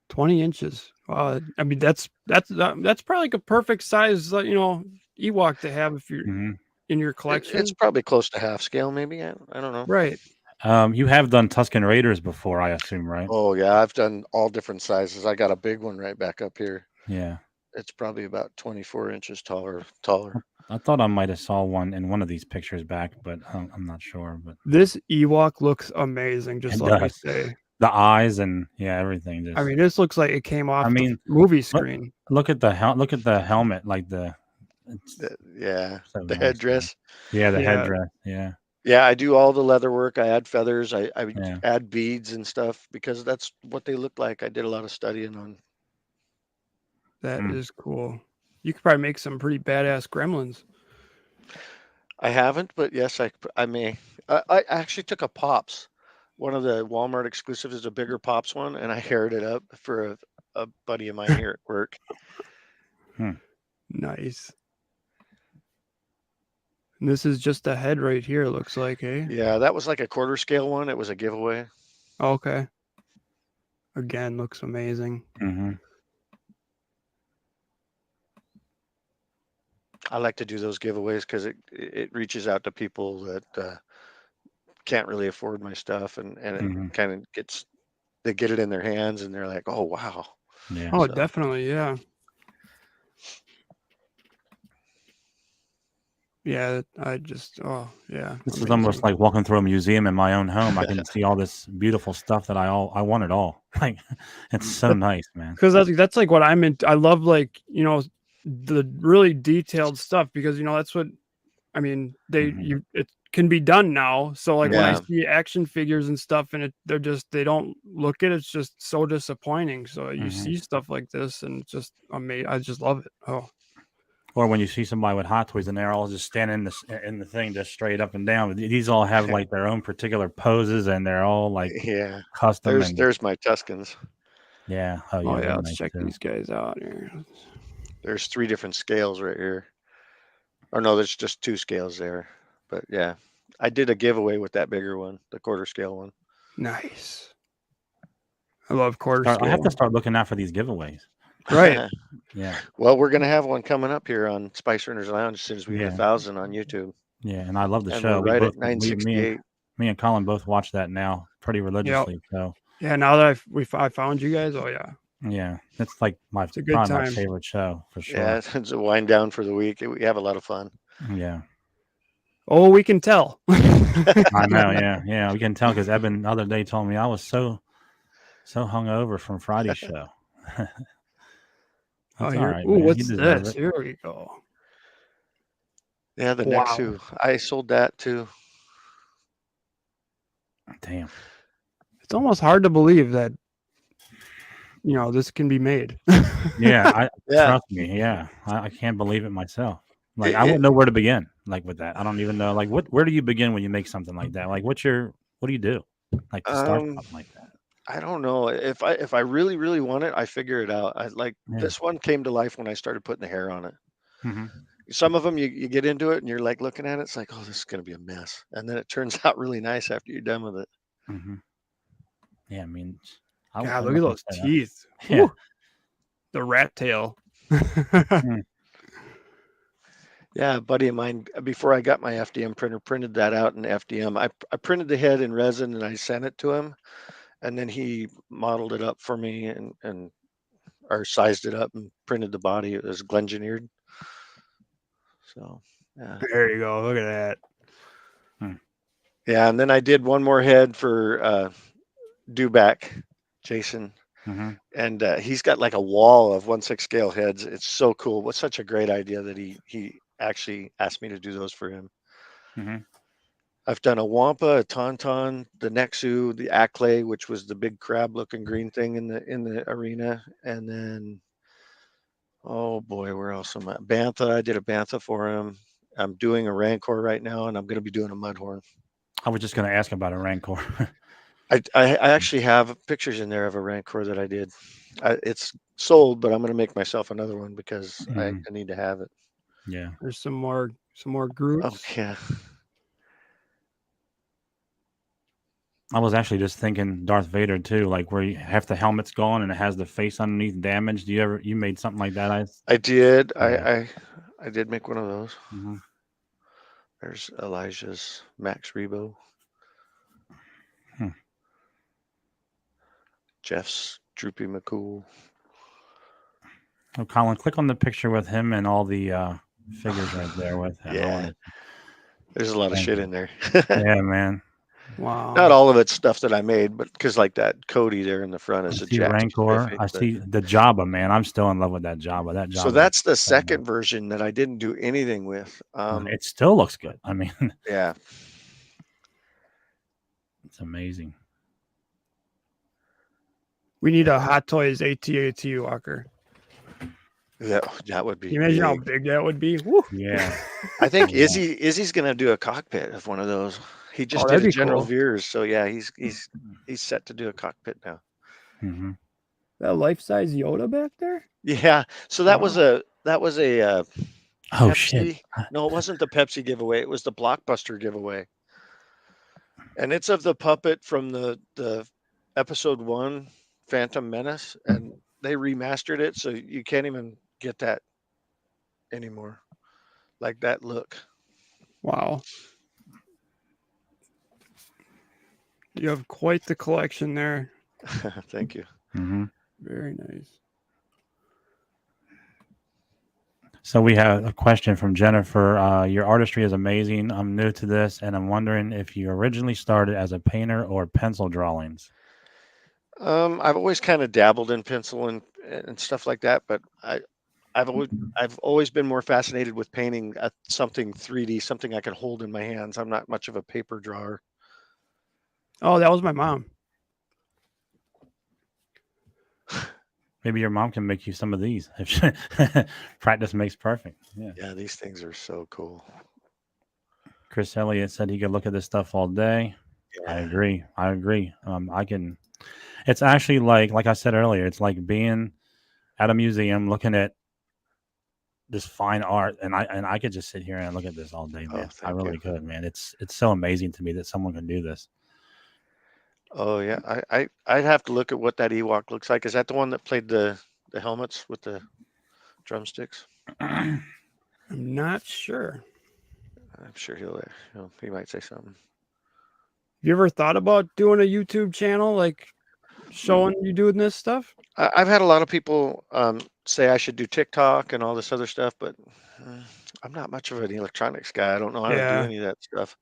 20 inches. I mean, that's probably like a perfect size, you know, Ewok to have if you're Mhm. in your It's collection. probably close to half scale, maybe. I don't know. Right. You have done Tusken Raiders before, I assume, right? Oh yeah, I've done all different sizes. I got a big one right back up here. Yeah. It's probably about 24 inches taller. I thought I might have saw one in one of these pictures back, but I'm not sure. But This Ewok looks amazing. Just it let me does. say. The eyes and yeah, everything. Just. I mean, this looks like it came off I the mean, movie screen. look at the helmet, like it's Yeah, so the nice, man. headdress. Yeah, the Yeah. headdress. Yeah. Yeah, I do all the leather work. I add feathers. I Yeah. add beads and stuff because that's what they look like. I did a lot of studying on. That Mm. is cool. You could probably make some pretty badass gremlins. I haven't, but yes, I may. I actually took a Pops. One of the Walmart exclusives is a bigger Pops one, and I haired it up for a buddy of mine here at work. Nice. And this is just a head right here, it looks like, eh? Yeah, that was like a quarter scale one. It was a giveaway. Okay. Again, looks amazing. Mm-hmm. I like to do those giveaways because it reaches out to people that can't really afford my stuff, and Mhm. it kind of they get it in their hands, and they're like, oh wow. Yeah. Oh, So- definitely, yeah. Yeah, I just yeah. This is amazing. almost like walking through a museum in my own home. I can see all this beautiful stuff that I want it all. Like it's so nice, man. Because that's like what I'm into. I love, like, you know, the really detailed stuff, because, you know, that's what I mean. Mhm. It can be done now. So like when I Yeah. see action figures and stuff, and they don't look it, it's just so disappointing. So you Mhm. see stuff like this, and it's just amazing. I just love it. Oh, Or when you see somebody with Hot Toys and they're all just standing in the thing just straight up and down. These all have like their own particular poses and they're all like Yeah. custom and There's my Tuscans. yeah. Oh yeah, oh they're yeah. Let's nice check too. these guys out here. There's 3 different scales right here. Or no, there's just 2 scales there. But yeah, I did a giveaway with that bigger one, the quarter scale one. Nice. I love quarter I have scale. to start looking out for these giveaways. Right. Yeah. Well, we're gonna have one coming up here on Spice Runners Lounge as soon as we hit Yeah. 1,000 on YouTube. Yeah, and I love the And show. we're right at Me 968. and Colin both watch that now pretty religiously. So Yeah. Now that I found you guys. Oh yeah. yeah, it's like a good probably my time. favorite show for sure. Yeah, it's a wind down for the week. We have a lot of fun. Yeah. Oh, we can tell. I know, yeah. We can tell because Eben the other day told me I was so hungover from Friday's show. That's all right, Ooh, man. You what's deserve this? it. Here we go. Yeah, the Wow. Nexu. I sold that too. Damn. It's almost hard to believe that, you know, this can be made. Yeah, Yeah. trust me. Yeah, I can't believe it myself. Like I It- wouldn't know where to begin. Like with that, I don't even know. Like where do you begin when you make something like that? Like what do you do? Like to start something like that? I don't know. If I really, really want it, I figure it out. Yeah. This one came to life when I started putting the hair on it. Mm-hmm. Some of them you get into it and you're like looking at it, it's like, oh, this is gonna be a mess. And then it turns out really nice after you're done with it. Mm-hmm. Yeah, I mean, God, look at those teeth. Yeah. Whew. The rat tail. Yeah, a buddy of mine, before I got my FDM printer, printed that out in FDM. I printed the head in resin and I sent it to him, and then he modeled it up for me and or sized it up and printed the body. It was Glengineered. So yeah. There you go. Look at that. Yeah, and then I did one more head for Dewback, Jason, Mm-hmm. and he's got like a wall of 1/6 scale heads. It's so cool. What's such a great idea that he actually asked me to do those for him. Mm-hmm. I've done a Wampa, a Tauntaun, the Nexu, the Acklay, which was the big crab-looking green thing in the arena, and then oh boy, where else am I? Bantha. I did a Bantha for him. I'm doing a Rancor right now, and I'm going to be doing a Mudhorn. I was just going to ask about a Rancor. I actually have pictures in there of a Rancor that I did. It's sold, but I'm going to make myself another one because I need to have it. Yeah. There's some more Oh Groots. yeah. I was actually just thinking Darth Vader too, like where you have the helmet's gone and it has the face underneath damaged. You made something like that? I did. Yeah. I did make one of those. Mm-hmm. There's Elijah's Max Rebo. Jeff's Droopy McCool. Oh, Colin, click on the picture with him and all the figures right there with him. Yeah. There's a lot of shit in there. Yeah, man. Wow. Not all of it's stuff that I made, but because like that Cody there in the front is a see Jack Rancor. specific, I but- see the Jabba, man. I'm still in love with that Jabba. That Jabba. So that's the second version that I didn't do anything with. It still looks good. I mean, Yeah. it's amazing. We need a Hot Toys AT-AT Walker. That would be. Can you imagine how big. big that would be? Woo. Yeah. I think Yeah. Izzy's gonna do a cockpit of one of those. He just that'd did a be General cool. Veers, so yeah, he's set to do a cockpit now. Mm-hmm. That life-size Yoda back there? Yeah. So that was a Oh Pepsi. shit! No, it wasn't the Pepsi giveaway. It was the Blockbuster giveaway. And it's of the puppet from the episode 1 Phantom Menace, and they remastered it so you can't even get that anymore. Like that look. Wow. You have quite the collection there. Thank you. Mm-hmm. Very nice. So we have a question from Jennifer. Your artistry is amazing. I'm new to this, and I'm wondering if you originally started as a painter or pencil drawings. I've always kind of dabbled in pencil and stuff like that, but I've always been more fascinated with painting something 3D, something I can hold in my hands. I'm not much of a paper drawer. Oh, that was my mom. Maybe your mom can make you some of these. Practice makes perfect. Yeah. Yeah, these things are so cool. Chris Elliott said he could look at this stuff all day. Yeah. I agree. I can. It's actually like I said earlier. It's like being at a museum looking at this fine art, and I could just sit here and look at this all day, man. I really could, man. It's so amazing to me that someone can do this. Oh yeah, I'd have to look at what that Ewok looks like. Is that the one that played the helmets with the drumsticks? I'm not sure. I'm sure he might say something. You ever thought about doing a YouTube channel, like showing you doing this stuff? I've had a lot of people say I should do TikTok and all this other stuff, but I'm not much of an electronics guy. I don't know how to do any of that stuff.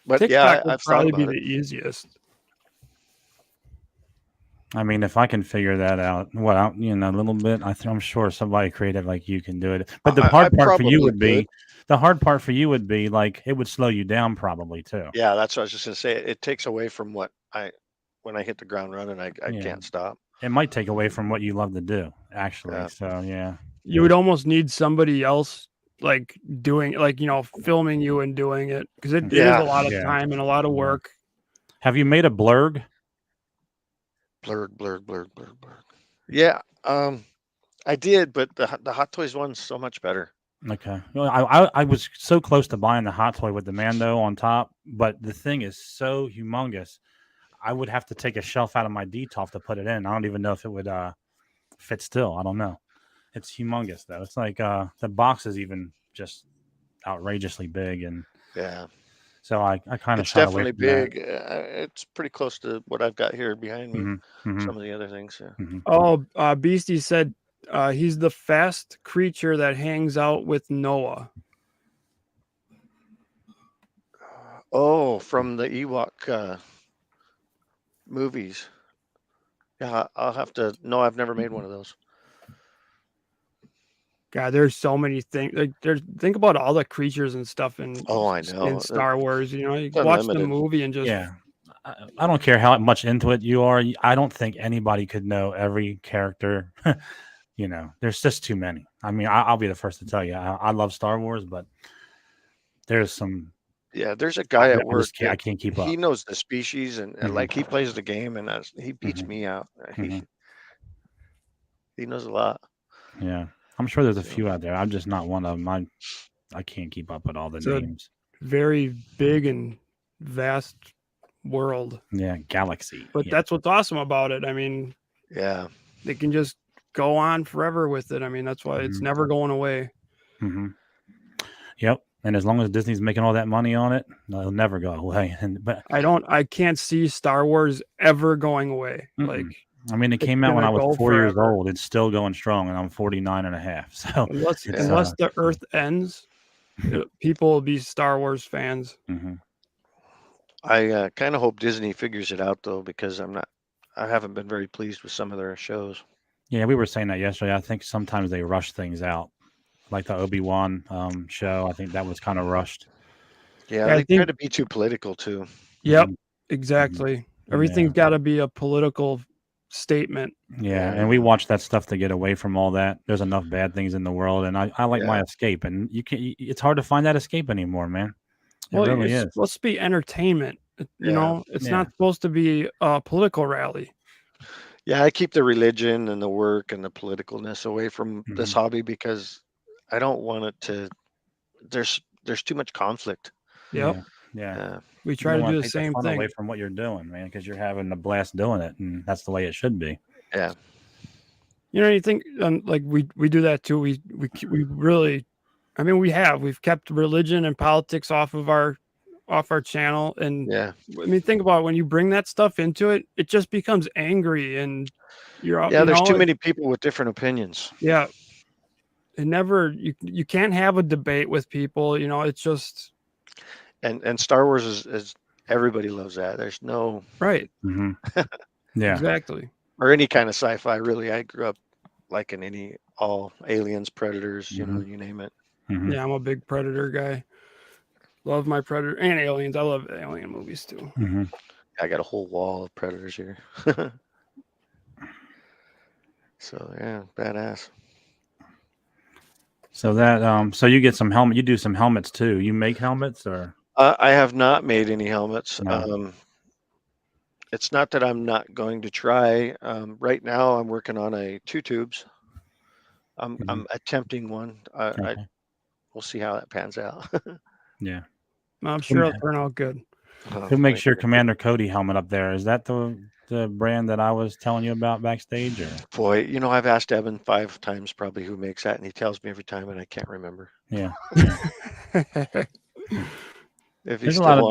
But TikTok would I've thought probably be about the easiest. I mean, if I can figure that out, a little bit, I'm sure somebody creative like you can do it. But the hard part for you would be like it would slow you down probably too. Yeah, that's what I was just gonna say. It takes away from when I hit the ground running, I can't stop. It might take away from what you love to do, actually. Yeah. So yeah. You would almost need somebody else like doing, like, filming you and doing it, because it is a lot of time and a lot of work. Have you made a blurg? Blurg. Yeah, I did, but the Hot Toys one's so much better. Okay. I was so close to buying the Hot Toy with the Mando on top, but the thing is so humongous. I would have to take a shelf out of my DTOF to put it in. I don't even know if it would fit still. I don't know. It's humongous though. It's like the box is even just outrageously big, and so I kind of it's definitely big. It's pretty close to what I've got here behind me. Some of the other things. Yeah. Oh, Beastie said he's the fast creature that hangs out with Noah. Oh, from the Ewok. movies. Yeah, I'll have to. No, I've never made one of those. God, there's so many things. Like, think about all the creatures and stuff in Oh, I know. in Star Wars. You know, you It's watch the unlimited. movie and just Yeah. I don't care how much into it you are. I don't think anybody could know every character. You know, there's just too many. I mean, I'll be the first to tell you, I love Star Wars, but there's some. Yeah, there's a guy at work I that can't keep up. he knows the species and Mhm. like he plays the game and he beats Mhm. me out. Mhm. He knows a lot. Yeah, I'm sure there's a So, few out there. I'm just not one of them. I can't keep up with all the It's a names. very big and vast world. Yeah, galaxy. But Yeah. that's what's awesome about it. I mean, yeah. they can just go on forever with it. I mean, that's why it's Mhm. never going away. Mm-hmm. Yep. And as long as Disney's making all that money on it, it'll never go away. But I can't see Star Wars ever going away. Mm-mm. Like, I mean, it it's came out when gonna I was go 4 years forever. old. It's still going strong, and I'm 49 and a half. So unless it's, unless the Earth ends, people will be Star Wars fans. mhm. I kind of hope Disney figures it out though, because I haven't been very pleased with some of their shows. Yeah, we were saying that yesterday. I think sometimes they rush things out, like the Obi-Wan show. I think that was kind of rushed. Yeah, Yeah, I they try think. to be too political too. Yep, Mhm. exactly. Yeah. Everything's got to be a political statement. Yeah, Yeah. and we watch that stuff to get away from all that. There's enough bad things in the world, and I like my Yeah. escape, and you can't. It's hard to find that escape anymore, man. It Well, really it's is. supposed to be entertainment. You Yeah. know, it's Yeah. not supposed to be a political rally. Yeah, I keep the religion and the work and the politicalness away from this Mhm. hobby because I don't want it to. There's too much conflict. Yep. Yeah. Yeah. We You try don't to want do to the take the same fun away thing. from what you're doing, man, because you're having a blast doing it, and that's the way it should be. Yeah. You know, you think like we do that too. We really, I mean, we've kept religion and politics off our channel, and Yeah. I mean, think about it, when you bring that stuff into it, it just becomes angry, and Yeah. you There's too know, many people with different opinions. yeah, it never you can't have a debate with people. You know, it's just And Star Wars is everybody loves that. There's no right, Hmm. Yeah. exactly. or any kind of sci-fi really. I grew up liking all aliens, predators, Mhm. you name it. Mhm. Yeah, I'm a big Predator guy. Love my Predator and Aliens. I love alien movies too. Mhm. I got a whole wall of predators here. So yeah, badass. So that so you get some helmet. You do some helmets too. You make helmets or I have not made any helmets. no? It's not that I'm not going to try. Right now, I'm working on two tubes. I'm Mhm. attempting one. Okay. We'll see how that pans out. Yeah. I'm sure it'll turn out good. Who makes Thank your you. Commander Cody helmet up there? Is that the brand that I was telling you about backstage, or Boy, I've asked Evan 5 times probably who makes that, and he tells me every time, and I can't remember. yeah? If he's There's a still lot of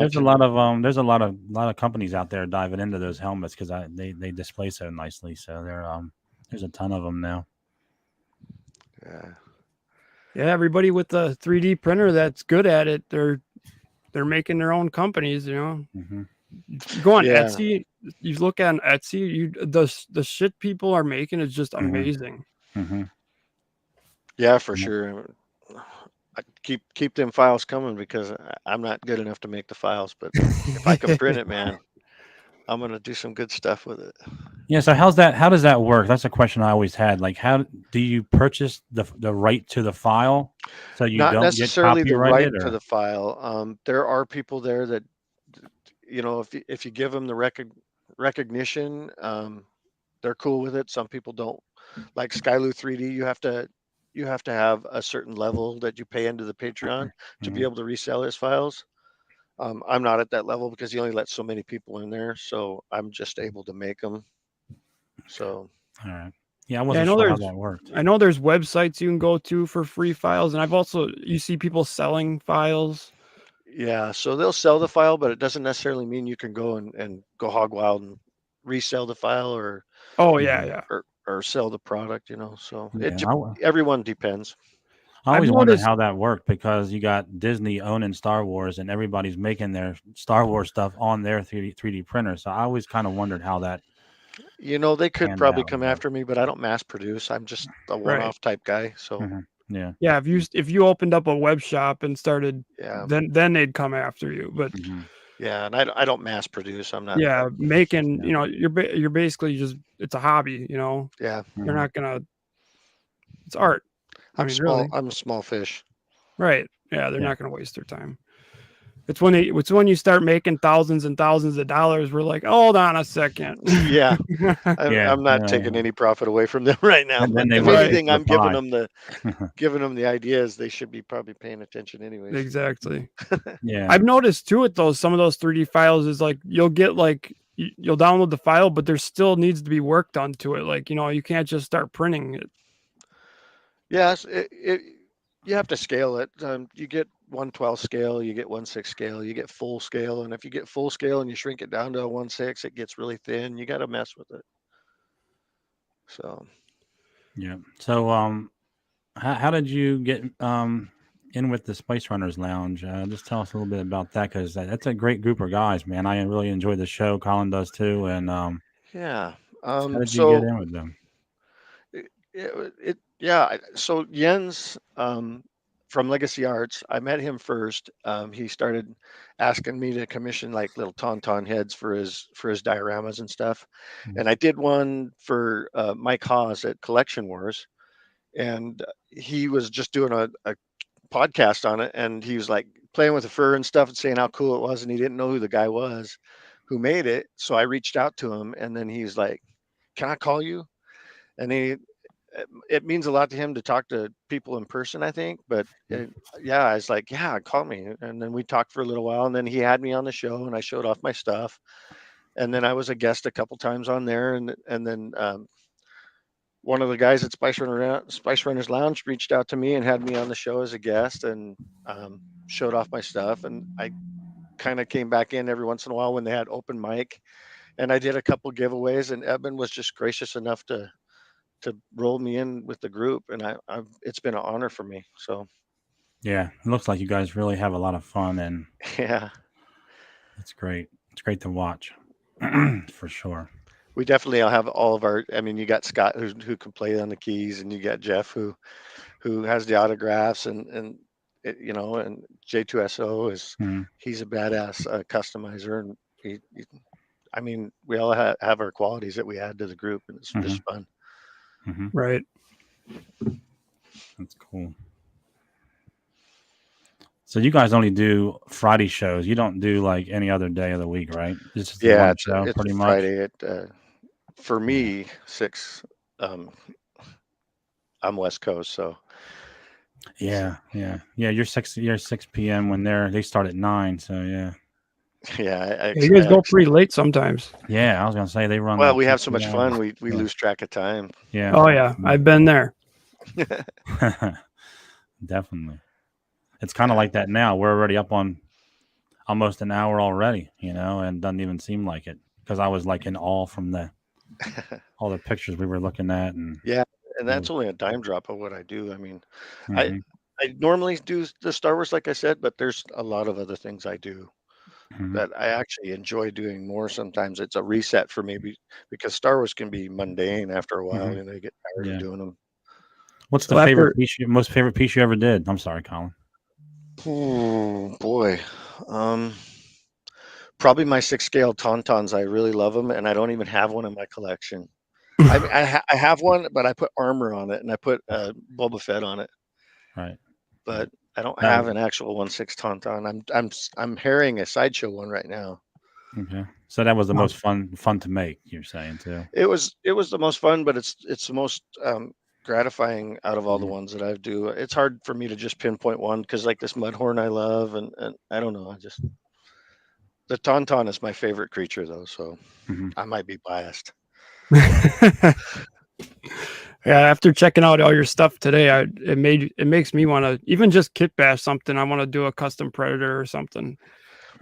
watching. there's a lot of companies out there diving into those helmets because they display so nicely. So there's a ton of them now. Yeah. Yeah, everybody with the 3D printer that's good at it, they're making their own companies. You know, Hmm. you go on Yeah. Etsy, you look on Etsy, the shit people are making is just amazing. Hmm. Yeah, for Yeah. sure. I keep them files coming because I'm not good enough to make the files, but if I can print it, man, I'm gonna do some good stuff with it. Yeah. So how does that work? That's a question I always had. Like, how do you purchase the right to the file so you Not don't get necessarily the right copyrighted, to or the file. There are people there that, if you give them the recognition, they're cool with it. Some people don't. Like Skyloo 3D, you have to have a certain level that you pay into the Patreon to be Mhm. able to resell his files. I'm not at that level because he only lets so many people in there, so I'm just able to make them. So All right. Yeah, I Yeah, wasn't sure how that worked. I know there's websites you can go to for free files, and you see people selling files. yeah, so they'll sell the file, but it doesn't necessarily mean you can go and go hog wild and resell the file or Oh Mhm. yeah. or, or sell the product. So Yeah, everyone depends. I I've always wondered noticed- how that worked because you got Disney owning Star Wars and everybody's making their Star Wars stuff on their 3D printer. So I always kind of wondered how that They could panned probably out. come after me, but I don't mass produce. I'm just a one-off type guy. So Yeah. Yeah, if you opened up a web shop and started, yeah, then they'd come after you. But yeah, and I don't mass produce. I'm not. yeah, making Yeah. you're basically just it's a hobby. Yeah, You're not gonna. It's art. I I'm mean, small. really, I'm a small fish. right? Yeah, they're Yeah. not gonna waste their time. It's when you start making thousands and thousands of dollars. We're like, hold on a second. Yeah, Yeah, I'm not taking any profit away from them right now. And then they If want a anything, piece of I'm the giving them the ideas. They should be probably paying attention anyways. Exactly. Yeah. I've noticed too with some of those 3D files is like you'll get like you'll download the file, but there still needs to be work done to it. Like you can't just start printing it. Yes, you have to scale it. You get 1/12 scale, you get 1/6 scale, you get full scale, and if you get full scale and you shrink it down to a 1/6, it gets really thin. You got to mess with it. So Yeah. So how did you get in with the Spice Runners Lounge? Just tell us a little bit about that because that's a great group of guys, man. I really enjoy the show. Colin does too. And yeah, how did you get in with them? So Jens from Legacy Arts, I met him first. He started asking me to commission like little tauntaun heads for his dioramas and stuff, and I did one for Mike Haase at Collection Wars, and he was just doing a podcast on it, and he was like playing with the fur and stuff and saying how cool it was, and he didn't know who the guy was who made it. So I reached out to him, and then he's like, "Can I call you?" And it means a lot to him to talk to people in person, I think. But yeah, I was like, yeah, call me. And then we talked for a little while, and then he had me on the show, and I showed off my stuff. And then I was a guest a couple times on there, and then one of the guys at Spice Runners Lounge reached out to me and had me on the show as a guest, and showed off my stuff. And I kind of came back in every once in a while when they had open mic, and I did a couple giveaways. And Eben was just gracious enough to roll me in with the group, and it's been an honor for me. So Yeah, it looks like you guys really have a lot of fun, and yeah, it's great. It's great to watch for sure. we definitely all have all of our. I mean, you got Scott who can play on the keys, and you got Jeff who has the autographs, and and J2SO is he's a badass customizer, and I mean, we all have our qualities that we add to the group, and it's just fun. Right. That's cool. So you guys only do Friday shows. You don't do like any other day of the week, right? It's just one show, it's pretty much. Friday for me 6. I'm West Coast, so Yeah. You're 6 p.m. when they start at 9. So yeah. Yeah, you guys go pretty late sometimes. Yeah, I was gonna say they run. Well, like we have 2 so much hours. fun, we lose track of time. Yeah. Oh yeah, I've been there. Definitely. It's kind of like that now. We're already up on almost an hour already, and doesn't even seem like it because I was like in awe from all the pictures we were looking at, and yeah, and that's only a dime drop of what I do. I mean, mm-hmm. I normally do the Star Wars, like I said, but there's a lot of other things I do that I actually enjoy doing more. Sometimes it's a reset for me because Star Wars can be mundane after a while. You get tired of doing them. What's the most favorite piece you ever did? I'm sorry, Colin. Oh boy, probably my 6 scale tauntauns. I really love them, and I don't even have one in my collection. I have one, but I put armor on it, and I put Boba Fett on it. Right. But I don't have an actual 1/6 tauntaun. I'm herring a sideshow one right now. Okay. So that was the most fun to make, you're saying too. It was the most fun, but it's the most gratifying out of all the ones that I do. It's hard for me to just pinpoint one because like this Mudhorn I love, and I don't know. The tauntaun is my favorite creature though, so I might be biased. Yeah, after checking out all your stuff today, it makes me want to even just kit bash something. I want to do a custom Predator or something.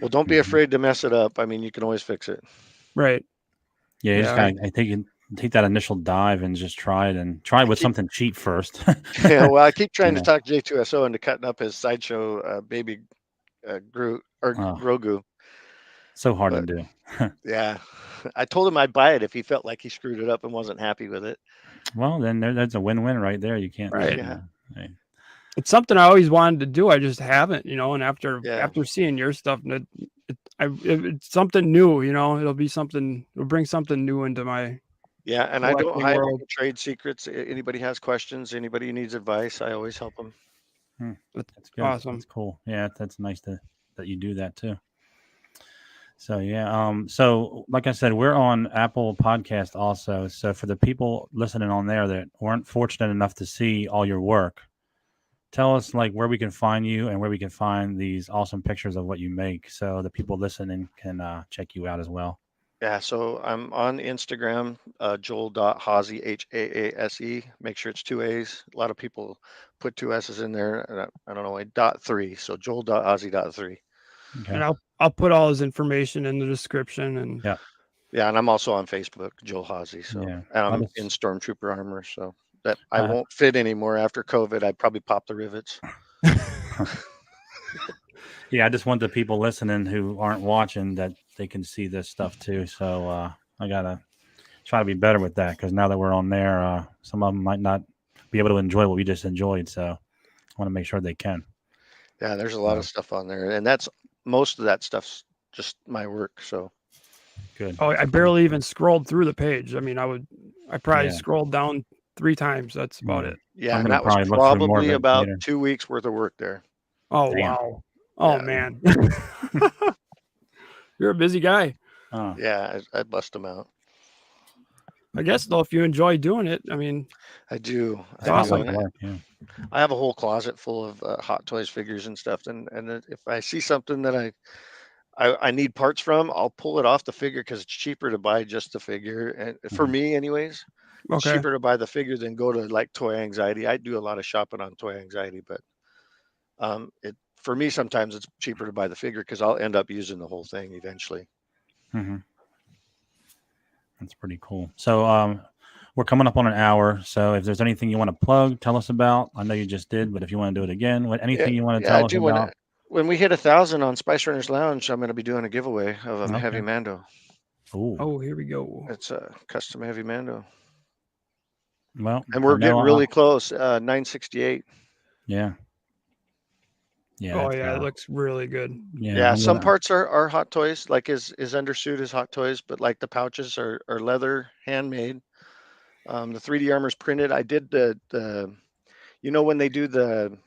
Well, don't be afraid to mess it up. I mean, you can always fix it. Right. Yeah, you just gotta, I think take that initial dive and just try it and try with something cheap first. Yeah, well, I keep trying to Yeah. talk J2SO into cutting up his sideshow baby Oh, Grogu, so hard to but do. yeah, I told him I'd buy it if he felt like he screwed it up and wasn't happy with it. Well, then that's a win-win right there. You can't. Right. Yeah, Hey, It's something I always wanted to do. I just haven't, and after yeah, seeing your stuff, it's something new. It'll bring something new into my yeah. And I don't collecting hide world. any trade secrets. Anybody has questions, anybody needs advice, I always help them. That's that's good. awesome. That's cool. Yeah, that's nice that you do that too. So yeah, so like I said, we're on Apple Podcast also. So for the people listening on there that weren't fortunate enough to see all your work, tell us like where we can find you and where we can find these awesome pictures of what you make, so the people listening can check you out as well. Yeah, so I'm on Instagram, Joel.Haase, Haase. Make sure it's 2 A's. A lot of people put 2 S's in there, and I don't know, .3. So Joel.Haase.3. Okay. And I'll put all his information in the description. And Yeah. Yeah, and I'm also on Facebook, Joel Haase. So, Yeah. and I I'm just, in Stormtrooper armor, so that I uh, won't fit anymore after COVID. I'd probably pop the rivets. yeah, I just want the people listening who aren't watching that they can see this stuff too. So I gotta try to be better with that, because now that we're on there, some of them might not be able to enjoy what we just enjoyed. So I want to make sure they can. Yeah, there's a lot of stuff on there, and that's most of that stuff's just my work. So Good. I barely even scrolled through the page. I mean, I probably Yeah. scrolled down 3 times. That's about it. yeah, I'm and gonna that was probably look through more of probably it about later. 2 weeks worth of work there. Oh, Damn. wow. Oh, Yeah. man. You're a busy guy. Oh, Yeah, I bust them out. I guess, though, if you enjoy doing it, I mean, I do. it's I not do. like And work. Yeah. I have a whole closet full of Hot Toys figures and stuff. And if I see something that I need parts from, I'll pull it off the figure because it's cheaper to buy just the figure. And for Mhm. me, anyways, it's okay. cheaper to buy the figure than go to like Toy Anxiety. I do a lot of shopping on Toy Anxiety, but it for me sometimes it's cheaper to buy the figure because I'll end up using the whole thing eventually. Mm-hmm. That's pretty cool. So we're coming up on an hour. So if there's anything you want to plug, tell us about. I know you just did, but if you want to do it again, anything you want to Yeah, I tell us do. about? When we hit 1,000 on Spice Runners Lounge, I'm going to be doing a giveaway of a heavy Okay. Mando. Ooh. Oh, here we go. It's a custom heavy Mando. Well, And we're I getting know, really close. 968. yeah. Yeah. Oh, that's, yeah, it looks really good. Yeah, I'm some gonna, parts are Hot Toys, like his undersuit is Hot Toys, but like the pouches are leather, handmade. The 3D armor's printed. I did the when they do the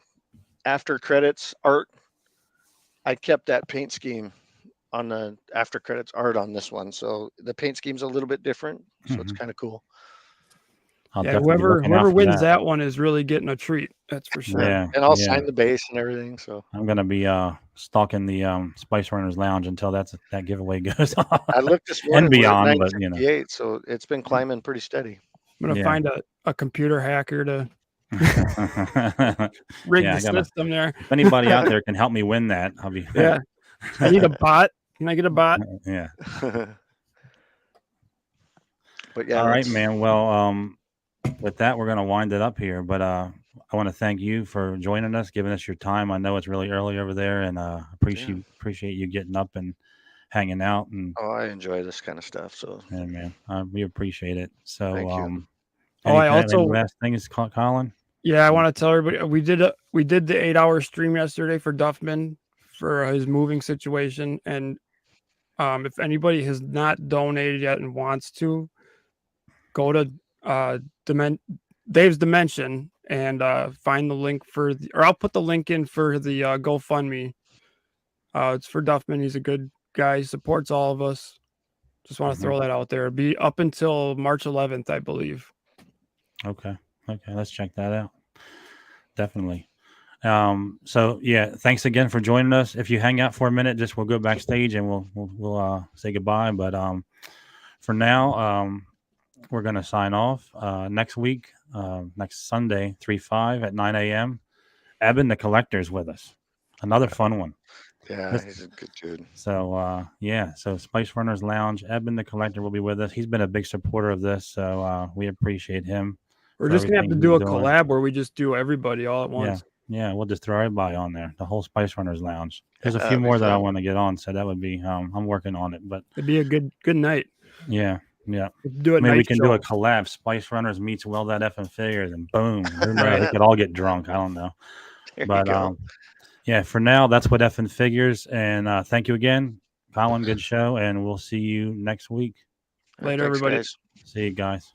after credits art, I kept that paint scheme on the after credits art on this one. So the paint scheme's a little bit different, so it's kind of cool. I'll Yeah, definitely be looking out whoever for wins that. that one is really getting a treat. That's for sure. Yeah. And I'll Yeah. sign the base and everything. So I'm gonna be stalking the Spice Runners Lounge until that giveaway goes on. I looked this And morning, we're at beyond, but 968, so it's been climbing pretty steady. I'm going to Yeah. find a computer hacker to rig Yeah, the system there. if anybody out there can help me win that, I'll be. Yeah. I need a bot. Can I get a bot? Yeah. But yeah, All right, man. Well, with that, we're gonna wind it up here. But I want to thank you for joining us, giving us your time. I know it's really early over there, and appreciate you getting up and hanging out. And I enjoy this kind of stuff. So man, we appreciate it. So, thank you. any last things, Colin? Yeah, I want to tell everybody we did the 8-hour stream yesterday for Duffman for his moving situation, and if anybody has not donated yet and wants to, go to Dave's Dimension and find the link or I'll put the link in for the GoFundMe. It's for Duffman. He's a good guy. He supports all of us. Just want to throw that out there. It'll be up until March 11th, I believe. Okay, let's check that out. Definitely. So yeah, thanks again for joining us. If you hang out for a minute, we'll go backstage and we'll say goodbye. But for now, we're gonna sign off. Next week, next Sunday, 3/5 at 9 a.m. Eben the Collector's with us. Another fun one. Yeah, he's a good dude. So so Spice Runners Lounge, Eben the Collector will be with us. He's been a big supporter of this, so we appreciate him. We're for just gonna have to everything do a he's doing. collab where we just do everybody all at Yeah, once. yeah, we'll just throw everybody on there. The whole Spice Runners Lounge. There's a few that'd be more that I fun. want to get on, so that would be I'm working on it. But It'd be a good night. yeah. Do a Maybe we night can show. do a collab. Spice Runners meets Well That Effing Figures, and boom, who knows? Right. We could all get drunk. I don't know, There you but go. yeah. For now, that's what Effing Figures. And thank you again, Colin. Good show, and we'll see you next week. Later, Thanks, everybody. guys. See you guys.